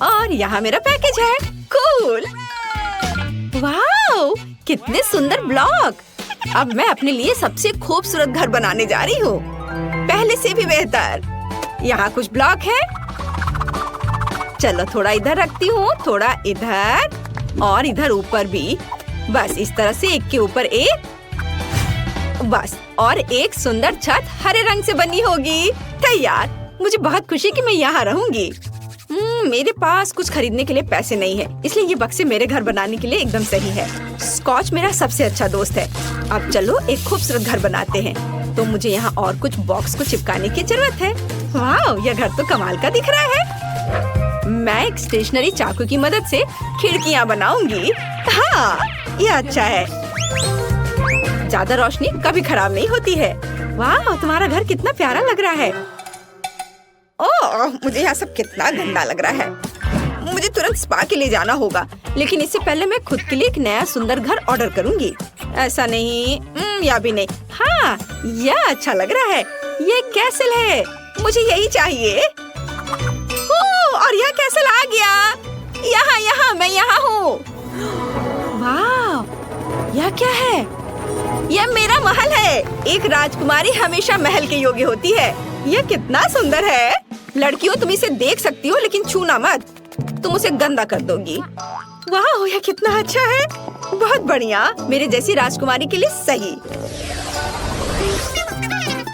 और यहाँ मेरा पैकेज है। कूल! वाओ, कितने सुंदर ब्लॉक! अब मैं अपने लिए सबसे खूबसूरत घर बनाने जा रही हूँ, पहले से भी बेहतर। यहाँ कुछ ब्लॉक है। चलो थोड़ा इधर रखती हूँ, थोड़ा इधर और इधर ऊपर भी। बस इस तरह से एक के ऊपर एक। बस, और एक सुंदर छत हरे रंग से बनी होगी। तैयार। मुझे बहुत खुशी कि मैं यहाँ रहूंगी। मेरे पास कुछ खरीदने के लिए पैसे नहीं है, इसलिए ये बक्से मेरे घर बनाने के लिए एकदम सही है। स्कॉच मेरा सबसे अच्छा दोस्त है। अब चलो एक खूबसूरत घर बनाते हैं। तो मुझे यहाँ और कुछ बॉक्स को चिपकाने की जरूरत है। वाह, यह घर तो कमाल का दिख रहा है। मैं एक स्टेशनरी चाकू की मदद से खिड़कियाँ बनाऊंगी। हाँ, यह अच्छा है। ज्यादा रोशनी कभी खराब नहीं होती है। वाह, तुम्हारा घर कितना प्यारा लग रहा है। ओह, मुझे यहाँ सब कितना गंदा लग रहा है। मुझे तुरंत स्पा के लिए जाना होगा, लेकिन इससे पहले मैं खुद के लिए एक नया सुंदर घर ऑर्डर करूंगी। ऐसा नहीं, या भी नहीं। हाँ, यह अच्छा लग रहा है। ये कैसल है, मुझे यही चाहिए। और यह कैसल आ गया। यहाँ मैं यहाँ हूँ। वाह, यह क्या है? यह मेरा महल है। एक राजकुमारी हमेशा महल के योग्य होती है। यह कितना सुंदर है। लड़कियों, तुम इसे देख सकती हो, लेकिन छूना मत, तुम उसे गंदा कर दोगी। वाह, यह कितना अच्छा है। बहुत बढ़िया, मेरे जैसी राजकुमारी के लिए सही।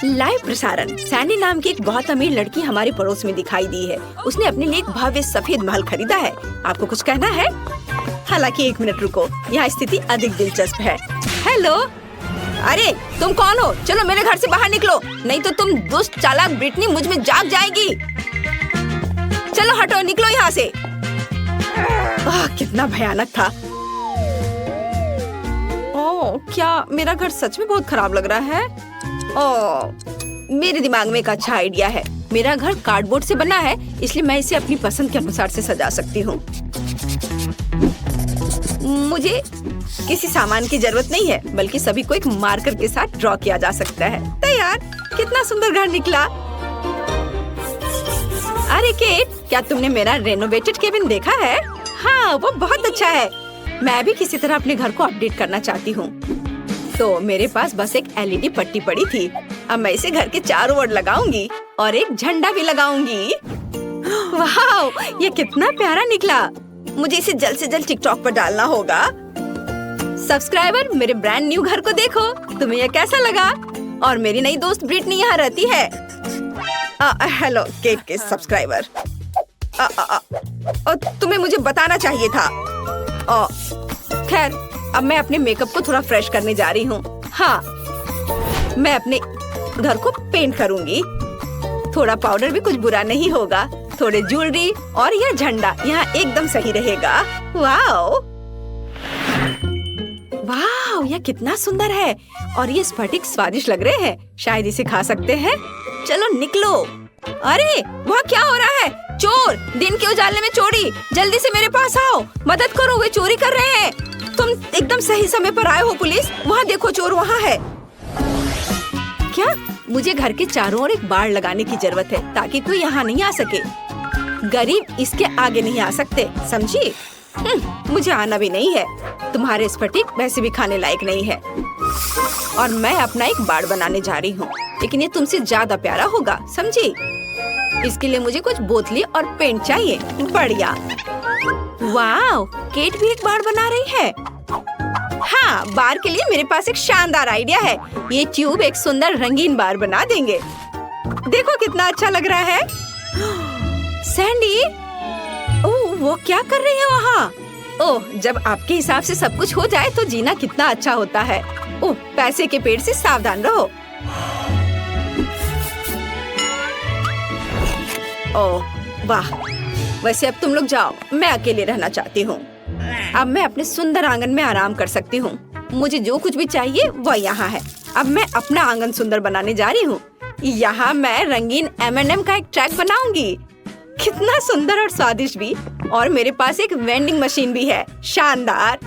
लाइव प्रसारण। सैंडी नाम की एक बहुत अमीर लड़की हमारे पड़ोस में दिखाई दी है। उसने अपने लिए एक भव्य सफेद महल खरीदा है। आपको कुछ कहना है? हालांकि 1 मिनट रुको, यहाँ स्थिति अधिक दिलचस्प है। हेलो, अरे तुम कौन हो? चलो मेरे घर से बाहर निकलो, नहीं तो तुम दुष्ट चालाक ब्रिटनी मुझ में जाग जाएगी। चलो हटो, निकलो यहाँ से। कितना भयानक था। ओह, क्या मेरा घर सच में बहुत खराब लग रहा है। ओह, मेरे दिमाग में एक अच्छा आइडिया है। मेरा घर कार्डबोर्ड से बना है, इसलिए मैं इसे अपनी पसंद के अनुसार से सजा सकती हूँ। मुझे किसी सामान की जरूरत नहीं है, बल्कि सभी को एक मार्कर के साथ ड्रॉ किया जा सकता है। तैयार। कितना सुंदर घर निकला। अरे केट, क्या तुमने मेरा रेनोवेटेड केबिन देखा है? हाँ, वो बहुत अच्छा है। मैं भी किसी तरह अपने घर को अपडेट करना चाहती हूँ। तो मेरे पास बस एक LED पट्टी पड़ी थी। अब मैं इसे घर के चारों ओर लगाऊंगी और एक झंडा भी लगाऊंगी। वाह, ये कितना प्यारा निकला। मुझे इसे जल्द से जल्द टिकटॉक पर डालना होगा। सब्सक्राइबर, मेरे ब्रांड न्यू घर को देखो। तुम्हें यह कैसा लगा? और मेरी नई दोस्त ब्रिटनी यहाँ रहती है। हेलो केट के सब्सक्राइबर। तुम्हें मुझे बताना चाहिए था। खैर, अब मैं अपने मेकअप को थोड़ा फ्रेश करने जा रही हूँ। हाँ, मैं अपने घर को पेंट करूँगी। थोड़ा पाउडर भी कुछ बुरा नहीं होगा। थोड़े ज्वेलरी और यह झंडा यहाँ एकदम सही रहेगा। वाओ, वाओ, यह कितना सुंदर है। और ये स्फटिक स्वादिष्ट लग रहे हैं। शायद इसे खा सकते हैं। चलो निकलो। अरे, वहाँ क्या हो रहा है? चोर! दिन के उजाले में चोरी! जल्दी से मेरे पास आओ, मदद करो, वे चोरी कर रहे हैं। तुम एकदम सही समय पर आए हो पुलिस। वहाँ देखो, चोर वहाँ है। क्या? मुझे घर के चारों ओर एक बाड़ लगाने की जरूरत है, ताकि कोई यहाँ नहीं आ सके। गरीब इसके आगे नहीं आ सकते, समझी? मुझे आना भी नहीं है। तुम्हारे स्फटिक वैसे भी खाने लायक नहीं है। और मैं अपना एक बाड़ बनाने जा रही हूँ, लेकिन ये तुमसे ज्यादा प्यारा होगा, समझी? इसके लिए मुझे कुछ बोतली और पेंट चाहिए। बढ़िया। वाह, केट भी एक बाड़ बना रही है। हाँ, बार के लिए मेरे पास एक शानदार आइडिया है। ये ट्यूब एक सुंदर रंगीन बार बना देंगे। देखो कितना अच्छा लग रहा है। सैंडी, ओह वो क्या कर रही है वहाँ? ओह, जब आपके हिसाब से सब कुछ हो जाए तो जीना कितना अच्छा होता है। ओह, पैसे के पेड़ से सावधान रहो। ओह वाह, वैसे अब तुम लोग जाओ, मैं अकेले रहना चाहती हूँ। अब मैं अपने सुंदर आंगन में आराम कर सकती हूँ। मुझे जो कुछ भी चाहिए वह यहाँ है। अब मैं अपना आंगन सुंदर बनाने जा रही हूँ। यहाँ मैं रंगीन M&M का एक ट्रैक बनाऊंगी। कितना सुंदर और स्वादिष्ट भी। और मेरे पास एक वेंडिंग मशीन भी है। शानदार।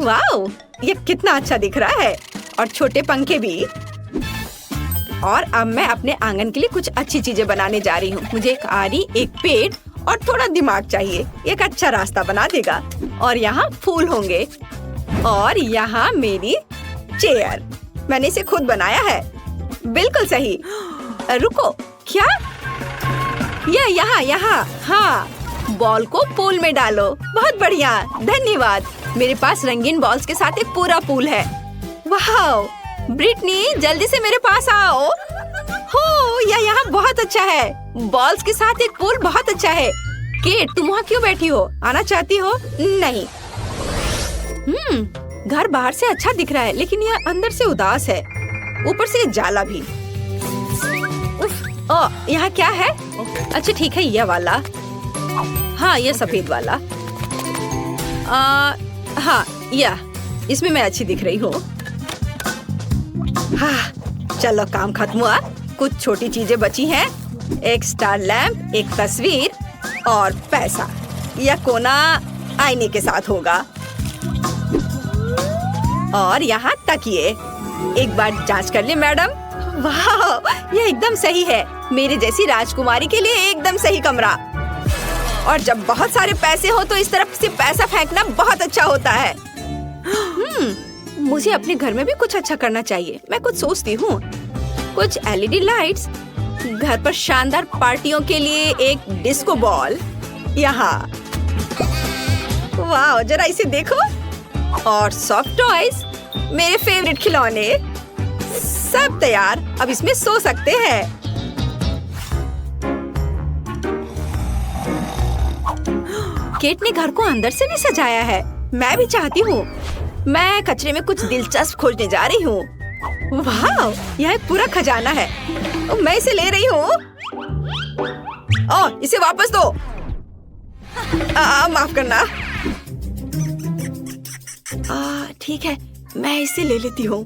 वाओ, ये कितना अच्छा दिख रहा है। और छोटे पंखे भी। और अब मैं अपने आंगन के लिए कुछ अच्छी चीजें बनाने जा रही हूँ। मुझे एक आरी, एक पेड़ और थोड़ा दिमाग चाहिए। एक अच्छा रास्ता बना देगा। और यहाँ फूल होंगे। और यहाँ मेरी चेयर, मैंने इसे खुद बनाया है। बिल्कुल सही। रुको, क्या? यहाँ। हाँ, बॉल को पूल में डालो। बहुत बढ़िया, धन्यवाद। मेरे पास रंगीन बॉल्स के साथ एक पूरा पूल है। वाह, ब्रिटनी जल्दी से मेरे पास आओ। हो, यह यहाँ बहुत अच्छा है। बॉल्स के साथ एक पूल बहुत अच्छा है। केट, तुम वहाँ क्यों बैठी हो? आना चाहती हो? नहीं। घर बाहर से अच्छा दिख रहा है, लेकिन यह अंदर से उदास है। ऊपर से जाला भी। ओह, यहाँ क्या है? अच्छा ठीक है, यह वाला। हाँ, यह सफेद वाला। हाँ, यह इसमें मैं अच्छी दिख रही हूँ। हाँ, चलो काम खत्म हुआ। कुछ छोटी चीजें बची हैं। एक स्टार लैंप, एक तस्वीर और पैसा। यह कोना आईने के साथ होगा। और यहाँ तकिए। एक बार जांच कर ले मैडम। वाह, यह एकदम सही है। मेरे जैसी राजकुमारी के लिए एकदम सही कमरा। और जब बहुत सारे पैसे हो तो इस तरफ से पैसा फेंकना बहुत अच्छा होता है। मुझे अपने घर में भी कुछ अच्छा करना चाहिए। मैं कुछ सोचती हूँ। कुछ LED लाइट्स, घर पर शानदार पार्टियों के लिए एक डिस्को बॉल। यहाँ, वाह, जरा इसे देखो। और सॉफ्ट टॉयज, मेरे फेवरेट खिलौने। सब तैयार, अब इसमें सो सकते हैं। केट ने घर को अंदर से भी सजाया है। मैं भी चाहती हूँ। मैं कचरे में कुछ दिलचस्प खोजने जा रही हूँ। वाह, यह एक पूरा खजाना है। मैं इसे ले रही हूँ। इसे वापस दो। माफ करना। ठीक है, मैं इसे ले लेती हूँ।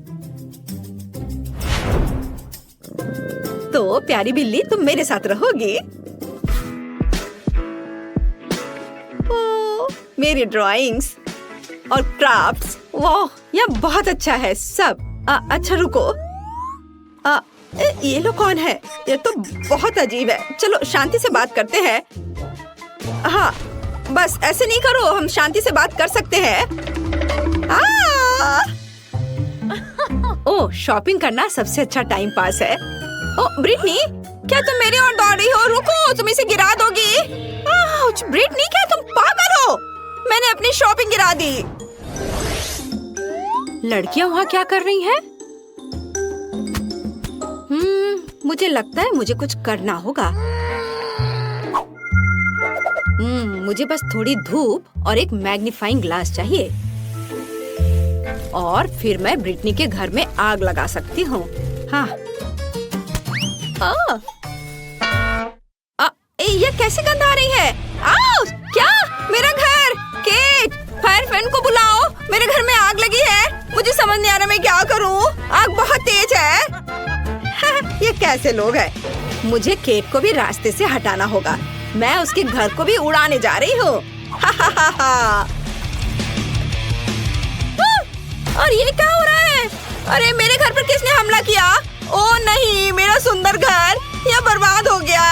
तो प्यारी बिल्ली, तुम मेरे साथ रहोगी। मेरी ड्राइंग्स और क्राफ्ट्स, वाह, यह बहुत अच्छा है सब। अच्छा रुको, ये लोग कौन है? ये तो बहुत अजीब है। चलो शांति से बात करते हैं। हाँ, बस ऐसे नहीं करो, हम शांति से बात कर सकते हैं। ओह, शॉपिंग करना सबसे अच्छा टाइम पास है। ओह ब्रिटनी, क्या तुम मेरी ओर दौड़ रही हो? रुको, तुम इसे गिरा दोगी। ब्रिटनी, क्या तुम पागल हो? मैंने अपनी शॉपिंग गिरा दी। लड़कियां वहाँ क्या कर रही हैं? मुझे लगता है मुझे कुछ करना होगा। मुझे बस थोड़ी धूप और एक मैग्नीफाइंग ग्लास चाहिए। और फिर मैं ब्रिटनी के घर में आग लगा सकती हूँ। हाँ। ये कैसे गंध आ रही है? क्या? मेरा घर! केट, फायर फैन को बुलाओ। मेरे घर में आग लगी है। मुझे समझ नहीं आ रहा मैं क्या करूँ। आग बहुत तेज है। ये कैसे लोग हैं? मुझे केट को भी रास्ते से हटाना होगा। मैं उसके घर को भी उड़ाने जा रही हूँ। और ये क्या हो रहा है? अरे मेरे घर पर किसने हमला किया? ओह नहीं, मेरा सुंदर घर यह बर्बाद हो गया।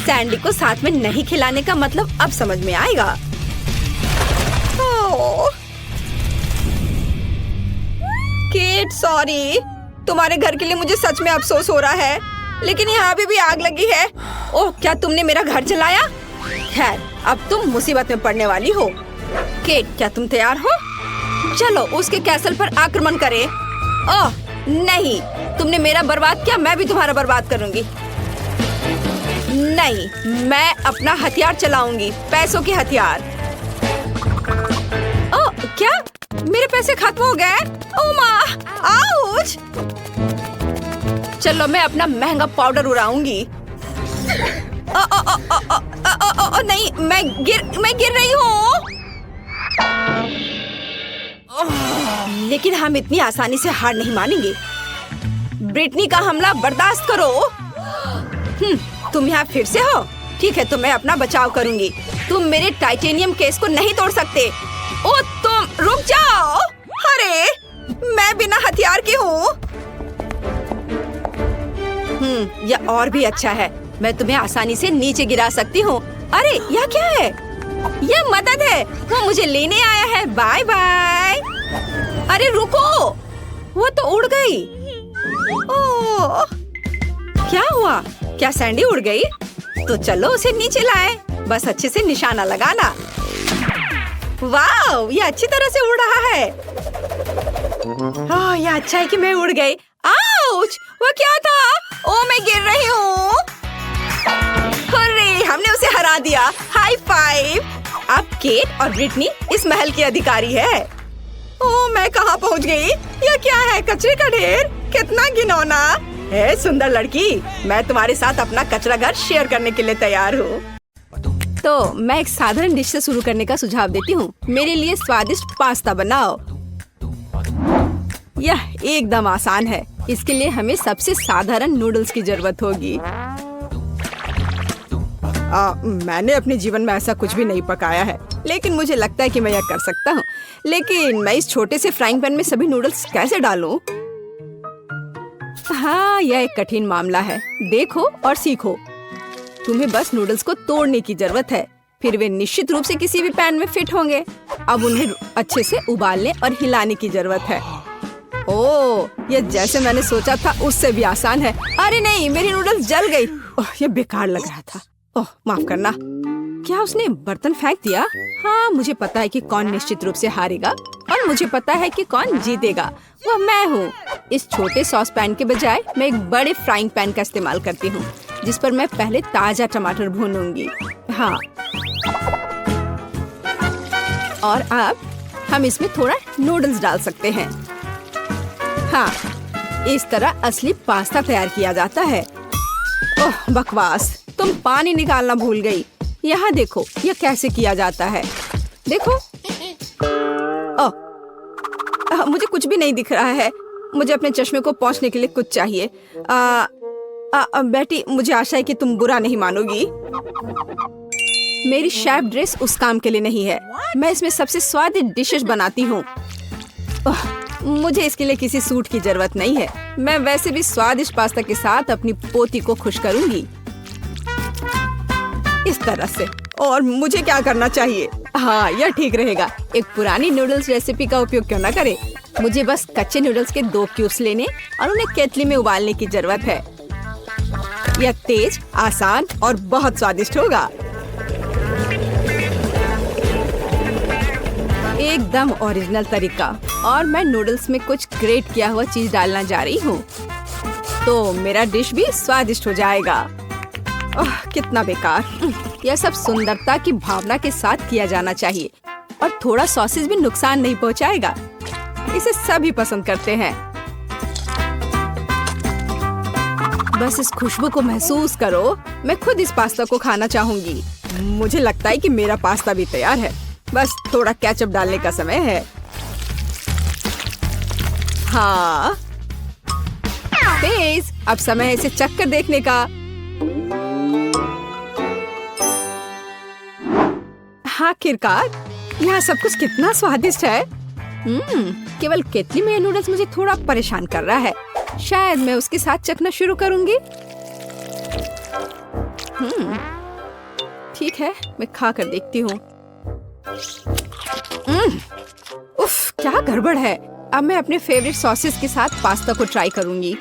सैंडी को साथ में नहीं खिलाने का मतलब अब समझ में आएगा। Kate, sorry. तुम्हारे घर के लिए मुझे सच में अफसोस हो रहा है, लेकिन यहाँ भी आग लगी है। ओह, क्या तुमने मेरा घर जलाया? खैर, अब तुम मुसीबत में पड़ने वाली हो। केट, क्या तुम तैयार हो? चलो उसके कैसल पर आक्रमण करें। ओह नहीं, तुमने मेरा बर्बाद किया, मैं भी तुम्हारा बर्बाद करूंगी। नहीं, मैं अपना हथियार चलाऊंगी, पैसों की हथियार। ओ, क्या मेरे पैसे खत्म हो गए? ओ माँ, आउच! चलो मैं अपना महंगा पाउडर उड़ाऊंगी। ओ, ओ, ओ, ओ, ओ, ओ, ओ, ओ, नहीं, मैं गिर रही हूँ। लेकिन हम इतनी आसानी से हार नहीं मानेंगे। ब्रिटनी का हमला बर्दाश्त करो। तुम यहाँ फिर से हो? ठीक है, तो मैं अपना बचाव करूंगी। तुम मेरे टाइटेनियम केस को नहीं तोड़ सकते। ओ, तुम रुक जाओ। अरे, मैं बिना हथियार की हूँ। यह और भी अच्छा है। मैं तुम्हें आसानी से नीचे गिरा सकती हूँ। अरे, यह क्या है? यह मदद है। वो मुझे लेने आया है। Bye bye. अरे रुको, वो तो उड़ गई। ओह, क्या हुआ? क्या सैंडी उड़ गई? तो चलो उसे नीचे लाए। बस अच्छे से निशाना लगाना। वाह, ये अच्छी तरह से उड़ रहा है। ओह, यह अच्छा है कि मैं उड़ गई। आउच! वो क्या था? ओह, मैं गिर रही हूँ। अरे, हमने उसे हरा दिया। High five. अब केट और ब्रिटनी इस महल की अधिकारी है। ओह, मैं कहाँ पहुँच गई? यह क्या है? कचरे का ढेर? कितना घिनौना है। सुंदर लड़की, मैं तुम्हारे साथ अपना कचरा घर शेयर करने के लिए तैयार हूँ। तो मैं एक साधारण डिश से शुरू करने का सुझाव देती हूँ। मेरे लिए स्वादिष्ट पास्ता बनाओ। यह एकदम आसान है। इसके लिए हमें सबसे साधारण नूडल्स की जरूरत होगी। मैंने अपने जीवन में ऐसा कुछ भी नहीं पकाया है, लेकिन मुझे लगता है कि मैं यह कर सकता हूँ। लेकिन मैं इस छोटे से फ्राइंग पैन में सभी नूडल्स कैसे डालूं? हाँ, यह एक कठिन मामला है। देखो और सीखो। तुम्हें बस नूडल्स को तोड़ने की जरूरत है, फिर वे निश्चित रूप से किसी भी पैन में फिट होंगे। अब उन्हें अच्छे से उबालने और हिलाने की जरूरत है। ओह, यह जैसे मैंने सोचा था उससे भी आसान है। अरे नहीं, मेरी नूडल्स जल गई। ओह, यह बेकार लग रहा था। ओह, माफ करना। क्या उसने बर्तन फेंक दिया? हाँ, मुझे पता है कि कौन निश्चित रूप से हारेगा और मुझे पता है कि कौन जीतेगा। वह मैं हूँ। इस छोटे सॉस पैन के बजाय मैं एक बड़े फ्राइंग पैन का इस्तेमाल करती हूँ, जिस पर मैं पहले ताजा टमाटर भूनूंगी। हाँ, और अब हम इसमें थोड़ा नूडल्स डाल सकते हैं। हाँ, इस तरह असली पास्ता तैयार किया जाता है। ओह, बकवास, तुम पानी निकालना भूल गई। यहाँ देखो, यह कैसे किया जाता है। देखो। ओह, मुझे कुछ भी नहीं दिख रहा है। मुझे अपने चश्मे को पोंछने के लिए कुछ चाहिए। बेटी, मुझे आशा है कि तुम बुरा नहीं मानोगी। मेरी शेफ ड्रेस उस काम के लिए नहीं है। मैं इसमें सबसे स्वादिष्ट डिशेस बनाती हूँ। मुझे इसके लिए किसी सूट की जरूरत नहीं है। मैं वैसे भी स्वादिष्ट पास्ता के साथ अपनी पोती को खुश करूंगी, इस तरह से। और मुझे क्या करना चाहिए? हाँ, यह ठीक रहेगा। एक पुरानी नूडल्स रेसिपी का उपयोग क्यों न करें? मुझे बस कच्चे नूडल्स के 2 क्यूब्स लेने और उन्हें केतली में उबालने की जरूरत है। यह तेज, आसान और बहुत स्वादिष्ट होगा। एकदम ओरिजिनल तरीका। और मैं नूडल्स में कुछ ग्रेट किया हुआ चीज डालना जा रही हूँ, तो मेरा डिश भी स्वादिष्ट हो जाएगा। ओह, कितना बेकार। यह सब सुंदरता की भावना के साथ किया जाना चाहिए, और थोड़ा सॉसेज भी नुकसान नहीं पहुँचाएगा। इसे सभी पसंद करते हैं। बस इस खुशबू को महसूस करो। मैं खुद इस पास्ता को खाना चाहूंगी। मुझे लगता है कि मेरा पास्ता भी तैयार है। बस थोड़ा केचप डालने का समय है। हाँ, तेज। अब समय है इसे चक्कर देखने का। आखिरकार, यहाँ सब कुछ कितना स्वादिष्ट है। केवल केतली में नूडल्स मुझे थोड़ा परेशान कर रहा है। शायद मैं उसके साथ चखना शुरू करूंगी। ठीक है, मैं खा कर देखती हूँ। उफ, क्या गड़बड़ है। अब मैं अपने फेवरेट सॉसेस के साथ पास्ता को ट्राई करूंगी।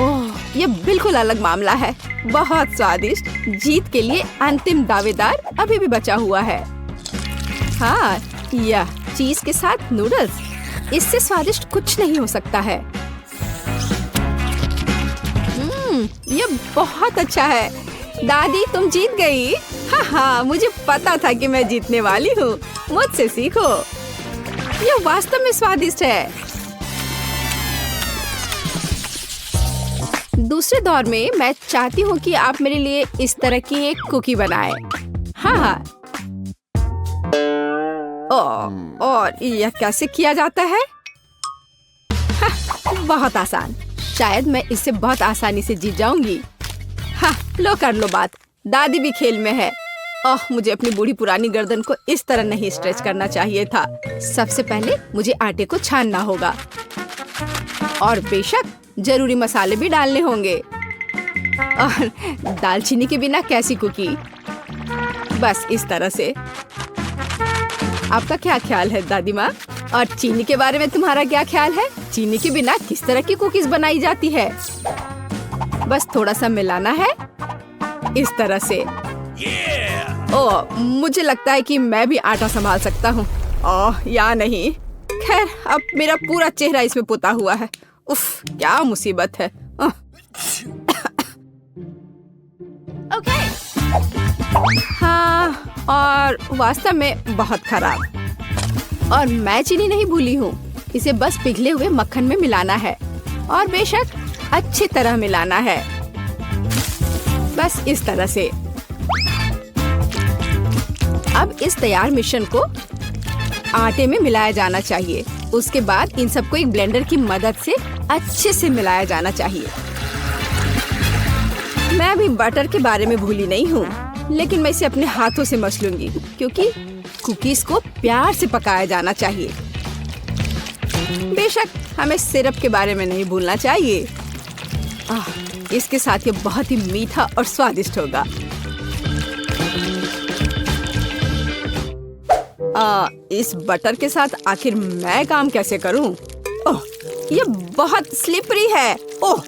ओह, ये बिल्कुल अलग मामला है। बहुत स्वादिष्ट। जीत के लिए अंतिम दावेदार अभी भी बचा हुआ है। हाँ, यह चीज के साथ नूडल्स, इससे स्वादिष्ट कुछ नहीं हो सकता है। ये बहुत अच्छा है। दादी तुम जीत गई। हाँ हाँ, मुझे पता था कि मैं जीतने वाली हूँ। मुझसे सीखो। ये वास्तव में स्वादिष्ट है। दूसरे दौर में मैं चाहती हूँ कि आप मेरे लिए इस तरह की एक कुकी बनाएं। हाँ हाँ। और यह कैसे किया जाता है? हाँ, बहुत आसान। शायद मैं इससे बहुत आसानी से जीत जाऊंगी। हाँ, लो कर लो बात। दादी भी खेल में है। ओह, मुझे अपनी बूढ़ी पुरानी गर्दन को इस तरह नहीं स्ट्रेच करना चाहिए था। सबसे पहले मुझे आटे को छानना होगा और बेशक जरूरी मसाले भी डालने होंगे। और दालचीनी के बिना कैसी कुकी? बस इस तरह से। आपका क्या ख्याल है दादी माँ? और चीनी के बारे में तुम्हारा क्या ख्याल है? चीनी के बिना किस तरह की कुकीज बनाई जाती है? बस थोड़ा सा मिलाना है इस तरह से। ओह, मुझे लगता है कि मैं भी आटा संभाल सकता हूँ। ओह, या नहीं। खैर, अब मेरा पूरा चेहरा इसमें पुता हुआ है। उफ, क्या मुसीबत है। हाँ, और वास्तव में बहुत खराब। और मैं चीनी नहीं भूली हूँ। इसे बस पिघले हुए मक्खन में मिलाना है और बेशक अच्छी तरह मिलाना है। बस इस तरह से। अब इस तैयार मिश्रण को आटे में मिलाया जाना चाहिए। उसके बाद इन सबको एक ब्लेंडर की मदद से अच्छे से मिलाया जाना चाहिए। मैं अभी बटर के बारे में भूली नहीं हूँ, लेकिन मैं इसे अपने हाथों से मस लूंगी क्योंकि कुकीज को प्यार से पकाया जाना चाहिए। बेशक हमें सिरप के बारे में नहीं भूलना चाहिए। इसके साथ ये बहुत ही मीठा और स्वादिष्ट होगा। इस बटर के साथ आखिर मैं काम कैसे करूं? ओह, ये बहुत स्लिपरी है। ओह,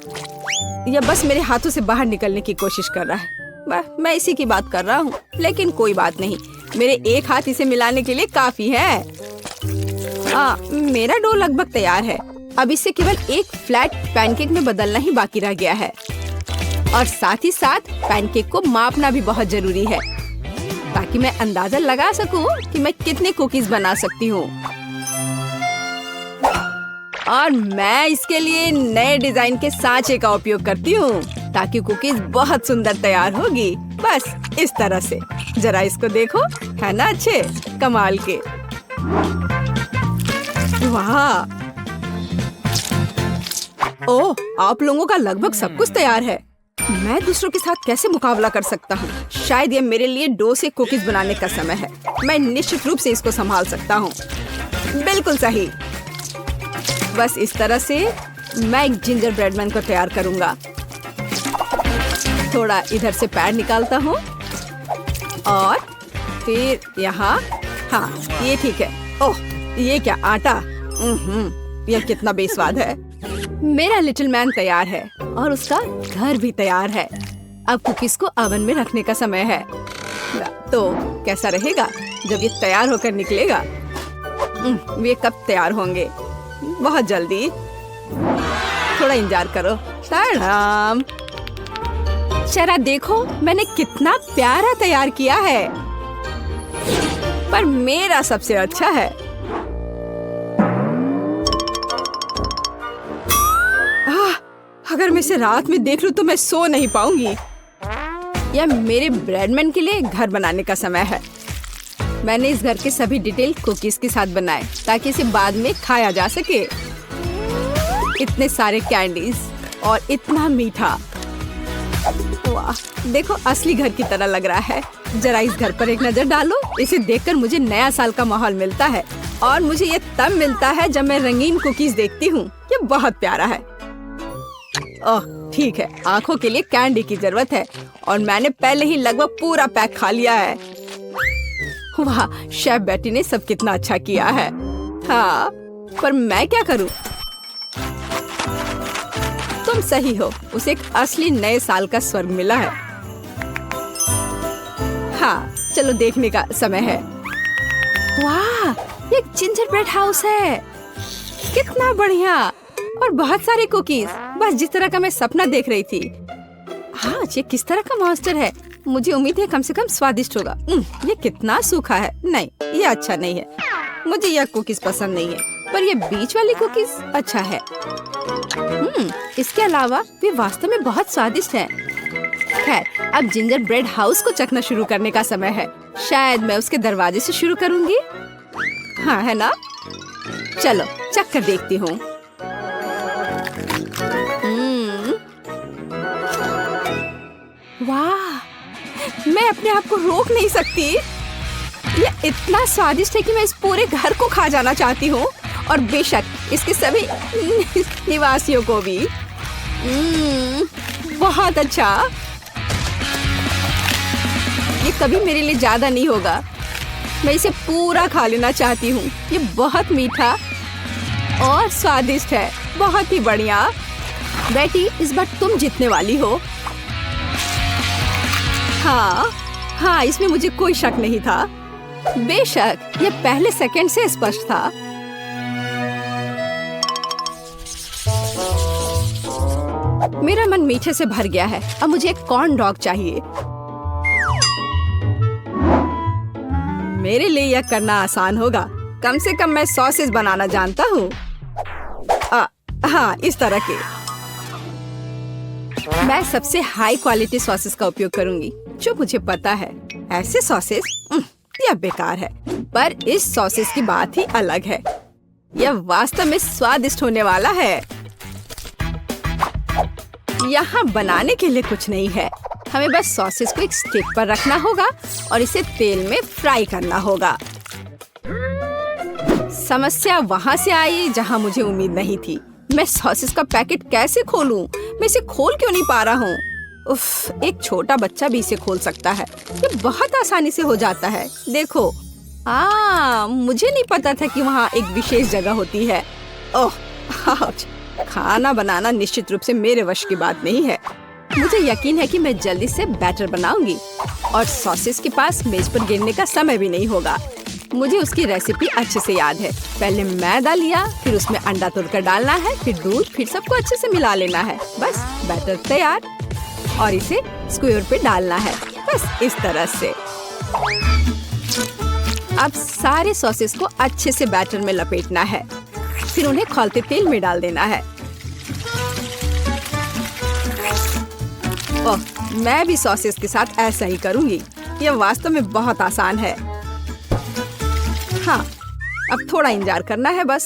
ये बस मेरे हाथों से बाहर निकलने की कोशिश कर रहा है। मैं इसी की बात कर रहा हूँ, लेकिन कोई बात नहीं। मेरे एक हाथ इसे मिलाने के लिए काफी है। मेरा डो लगभग तैयार है। अब इसे केवल एक फ्लैट पैनकेक में बदलना ही बाकी रह गया है। और साथ ही साथ पैनकेक को मापना भी बहुत जरूरी है ताकि मैं अंदाजा लगा सकूं कि मैं कितने कुकीज बना सकती हूँ। और मैं इसके लिए नए डिजाइन के सांचे का उपयोग करती हूँ ताकि कुकीज बहुत सुंदर तैयार होगी। बस इस तरह से। जरा इसको देखो, है ना अच्छे? कमाल के। वाह! ओह, आप लोगों का लगभग सब कुछ तैयार है। मैं दूसरों के साथ कैसे मुकाबला कर सकता हूँ? शायद ये मेरे लिए डो से कुकीज बनाने का समय है। मैं निश्चित रूप से इसको संभाल सकता हूँ। बिल्कुल सही। बस इस तरह से मैं एक जिंजर ब्रेड मैन को तैयार करूँगा। थोड़ा इधर से पैर निकालता हूँ और फिर यहाँ। हाँ, ये ठीक है। ओह, ये क्या आटा? यह कितना बेस्वाद है। मेरा लिटिल मैन तैयार है और उसका घर भी तैयार है। अब कुकीज को ओवन में रखने का समय है। तो कैसा रहेगा जब ये तैयार होकर निकलेगा? ये कब तैयार होंगे? बहुत जल्दी। थोड़ा इंतजार करो। सलाम। जरा देखो, मैंने कितना प्यारा तैयार किया है। पर मेरा सबसे अच्छा है। अगर मैं इसे रात में देख लूं तो मैं सो नहीं पाऊंगी। यह मेरे ब्रेडमैन के लिए घर बनाने का समय है। मैंने इस घर के सभी डिटेल कुकीज के साथ बनाए ताकि इसे बाद में खाया जा सके। इतने सारे कैंडीज और इतना मीठा। वाह, देखो असली घर की तरह लग रहा है। जरा इस घर पर एक नजर डालो। इसे देखकर मुझे नया साल का माहौल मिलता है और मुझे ये तब मिलता है जब मैं रंगीन कुकीज देखती हूँ। ये बहुत प्यारा है। ओह, ठीक है। आंखों के लिए कैंडी की जरूरत है और मैंने पहले ही लगभग पूरा पैक खा लिया है। वाह, शेफ बेटी ने सब कितना अच्छा किया है। हाँ, पर मैं क्या करूं? तुम सही हो, उसे एक असली नए साल का स्वर्ग मिला है। हाँ, चलो देखने का समय है। वाह, ये एक जिंजर ब्रेड हाउस है। कितना बढ़िया। और बहुत सारे कुकीज, बस जिस तरह का मैं सपना देख रही थी। हाँ, ये किस तरह का मॉन्स्टर है? मुझे उम्मीद है कम से कम स्वादिष्ट होगा। ये कितना सूखा है। नहीं, ये अच्छा नहीं है। मुझे यह कुकीज पसंद नहीं है, पर ये बीच वाली कुकीज अच्छा है। इसके अलावा वे वास्तव में बहुत स्वादिष्ट हैं। खैर, अब जिंजर ब्रेड हाउस को चखना शुरू करने का समय है। शायद मैं उसके दरवाजे से शुरू करूंगी। हाँ, है ना? चलो चख कर देखती हूँ। वाह, मैं अपने आप को रोक नहीं सकती। ये इतना स्वादिष्ट है कि मैं इस पूरे घर को खा जाना चाहती हूँ, और बेशक इसके सभी निवासियों को भी। बहुत अच्छा। ये कभी मेरे लिए ज्यादा नहीं होगा। मैं इसे पूरा खा लेना चाहती हूँ। ये बहुत मीठा और स्वादिष्ट है। बहुत ही बढ़िया। बेटी, इस बार तुम जीतने वाली हो। हाँ, इसमें मुझे कोई शक नहीं था। बेशक ये पहले सेकंड से स्पष्ट था। मेरा मन मीठे से भर गया है। अब मुझे एक कॉर्न डॉग चाहिए। मेरे लिए यह करना आसान होगा। कम से कम मैं सॉसेज बनाना जानता हूँ। हाँ, इस तरह के। मैं सबसे हाई क्वालिटी सॉसेस का उपयोग करूंगी जो मुझे पता है। ऐसे सॉसेस यह बेकार है, पर इस सॉसेस की बात ही अलग है। यह वास्तव में स्वादिष्ट होने वाला है। यहाँ बनाने के लिए कुछ नहीं है। हमें बस सॉसेस को एक स्टिक पर रखना होगा और इसे तेल में फ्राई करना होगा। समस्या वहाँ से आई जहाँ मुझे उम्मीद नहीं थी। मैं सॉसेस का पैकेट कैसे खोलूं? मैं इसे खोल क्यों नहीं पा रहा हूँ? उफ, एक छोटा बच्चा भी इसे खोल सकता है। ये बहुत आसानी से हो जाता है। देखो, मुझे नहीं पता था कि वहाँ एक विशेष जगह होती है। ओह, खाना बनाना निश्चित रूप से मेरे वश की बात नहीं है। मुझे यकीन है कि मैं जल्दी से बैटर बनाऊंगी और सॉसेस के पास मेज पर गिरने का समय भी नहीं होगा। मुझे उसकी रेसिपी अच्छे से याद है। पहले मैदा लिया, फिर उसमें अंडा तोड़कर डालना है, फिर दूध, फिर सबको अच्छे से मिला लेना है। बस बैटर तैयार और इसे स्क्वायर पे डालना है। बस इस तरह से। अब सारे सॉसेस को अच्छे से बैटर में लपेटना है, फिर उन्हें खौलते तेल में डाल देना है। ओह, मैं भी सॉसेस के साथ ऐसा ही करूंगी। यह वास्तव में बहुत आसान है। हाँ, अब थोड़ा इंतजार करना है बस।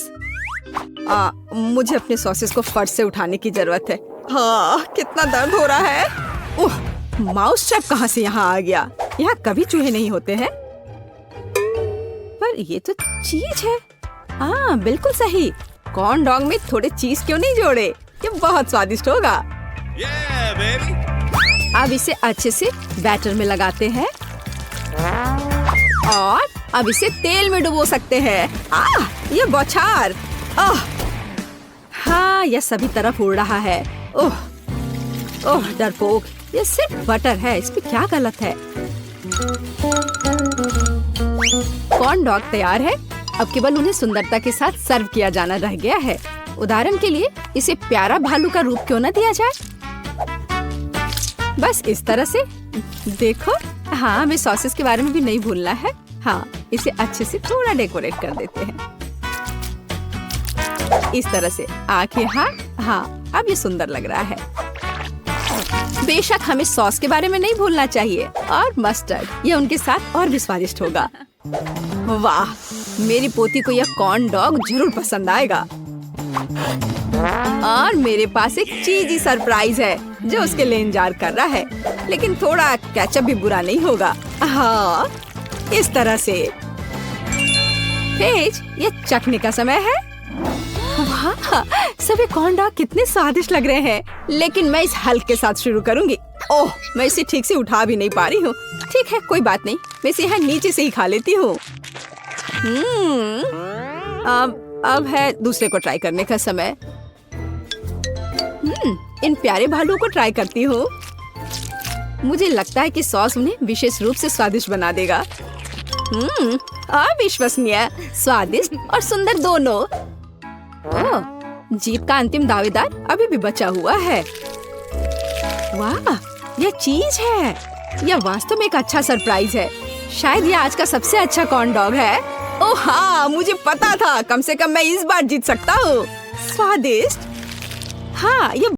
मुझे अपने सॉसेस को फर्श से उठाने की जरूरत है। हाँ, कितना दर्द हो रहा है। ओह, माउस ट्रैप कहाँ से यहाँ आ गया? यहाँ कभी चूहे नहीं होते हैं। पर ये तो चीज है। हाँ, बिल्कुल सही। कॉर्न डॉग में थोड़े चीज क्यों नहीं जोड़े? ये बहुत स्वादिष्ट होगा। अब इसे अच्छे से बैटर में लगाते हैं और अब इसे तेल में डुबो सकते हैं। ये बौछार। हाँ, यह सभी तरफ उड़ रहा है। ओह, डरपोक, ये सिर्फ बटर है। इसमें क्या गलत है? कॉर्न डॉग तैयार है। अब केवल उन्हें सुंदरता के साथ सर्व किया जाना रह गया है। उदाहरण के लिए इसे प्यारा भालू का रूप क्यों न दिया जाए? बस इस तरह से। देखो, हाँ, हमें सॉसेस के बारे में भी नहीं भूलना है। हाँ, इसे अच्छे से थोड़ा डेकोरेट कर देते हैं। इस तरह से आंखें। हाँ, अब ये सुंदर लग रहा है। बेशक हमें सॉस के बारे में नहीं भूलना चाहिए, और मस्टर्ड, ये उनके साथ और भी स्वादिष्ट होगा। वाह, मेरी पोती को यह कॉर्न डॉग जरूर पसंद आएगा। और मेरे पास एक चीजी सरप्राइज है जो उसके लिए इंतजार कर रहा है। लेकिन थोड़ा केचप भी बुरा नहीं होगा। हाँ, इस तरह से। पेज, ये चखने का समय है। वाह, सभी कॉर्न डॉग कितने स्वादिष्ट लग रहे हैं। लेकिन मैं इस हल्क के साथ शुरू करूंगी। ओह, मैं इसे ठीक से उठा भी नहीं पा रही हूँ। ठीक है, कोई बात नहीं, मैं इसे यहाँ नीचे से ही खा लेती हूँ। अब है दूसरे को ट्राई करने का समय। इन प्यारे भालुओं को ट्राई करती हूँ। मुझे लगता है कि सॉस उन्हें विशेष रूप से स्वादिष्ट बना देगा। अविश्वसनीय, स्वादिष्ट और सुंदर दोनों। जीत का अंतिम दावेदार अभी भी बचा हुआ है। वाह, यह चीज है। यह वास्तव में एक अच्छा सरप्राइज है। शायद यह आज का सबसे अच्छा कॉर्न डॉग है। ओह हाँ, मुझे पता था। कम से कम मैं इस बार जीत सकता हूँ। स्वादिष्ट। हाँ, ये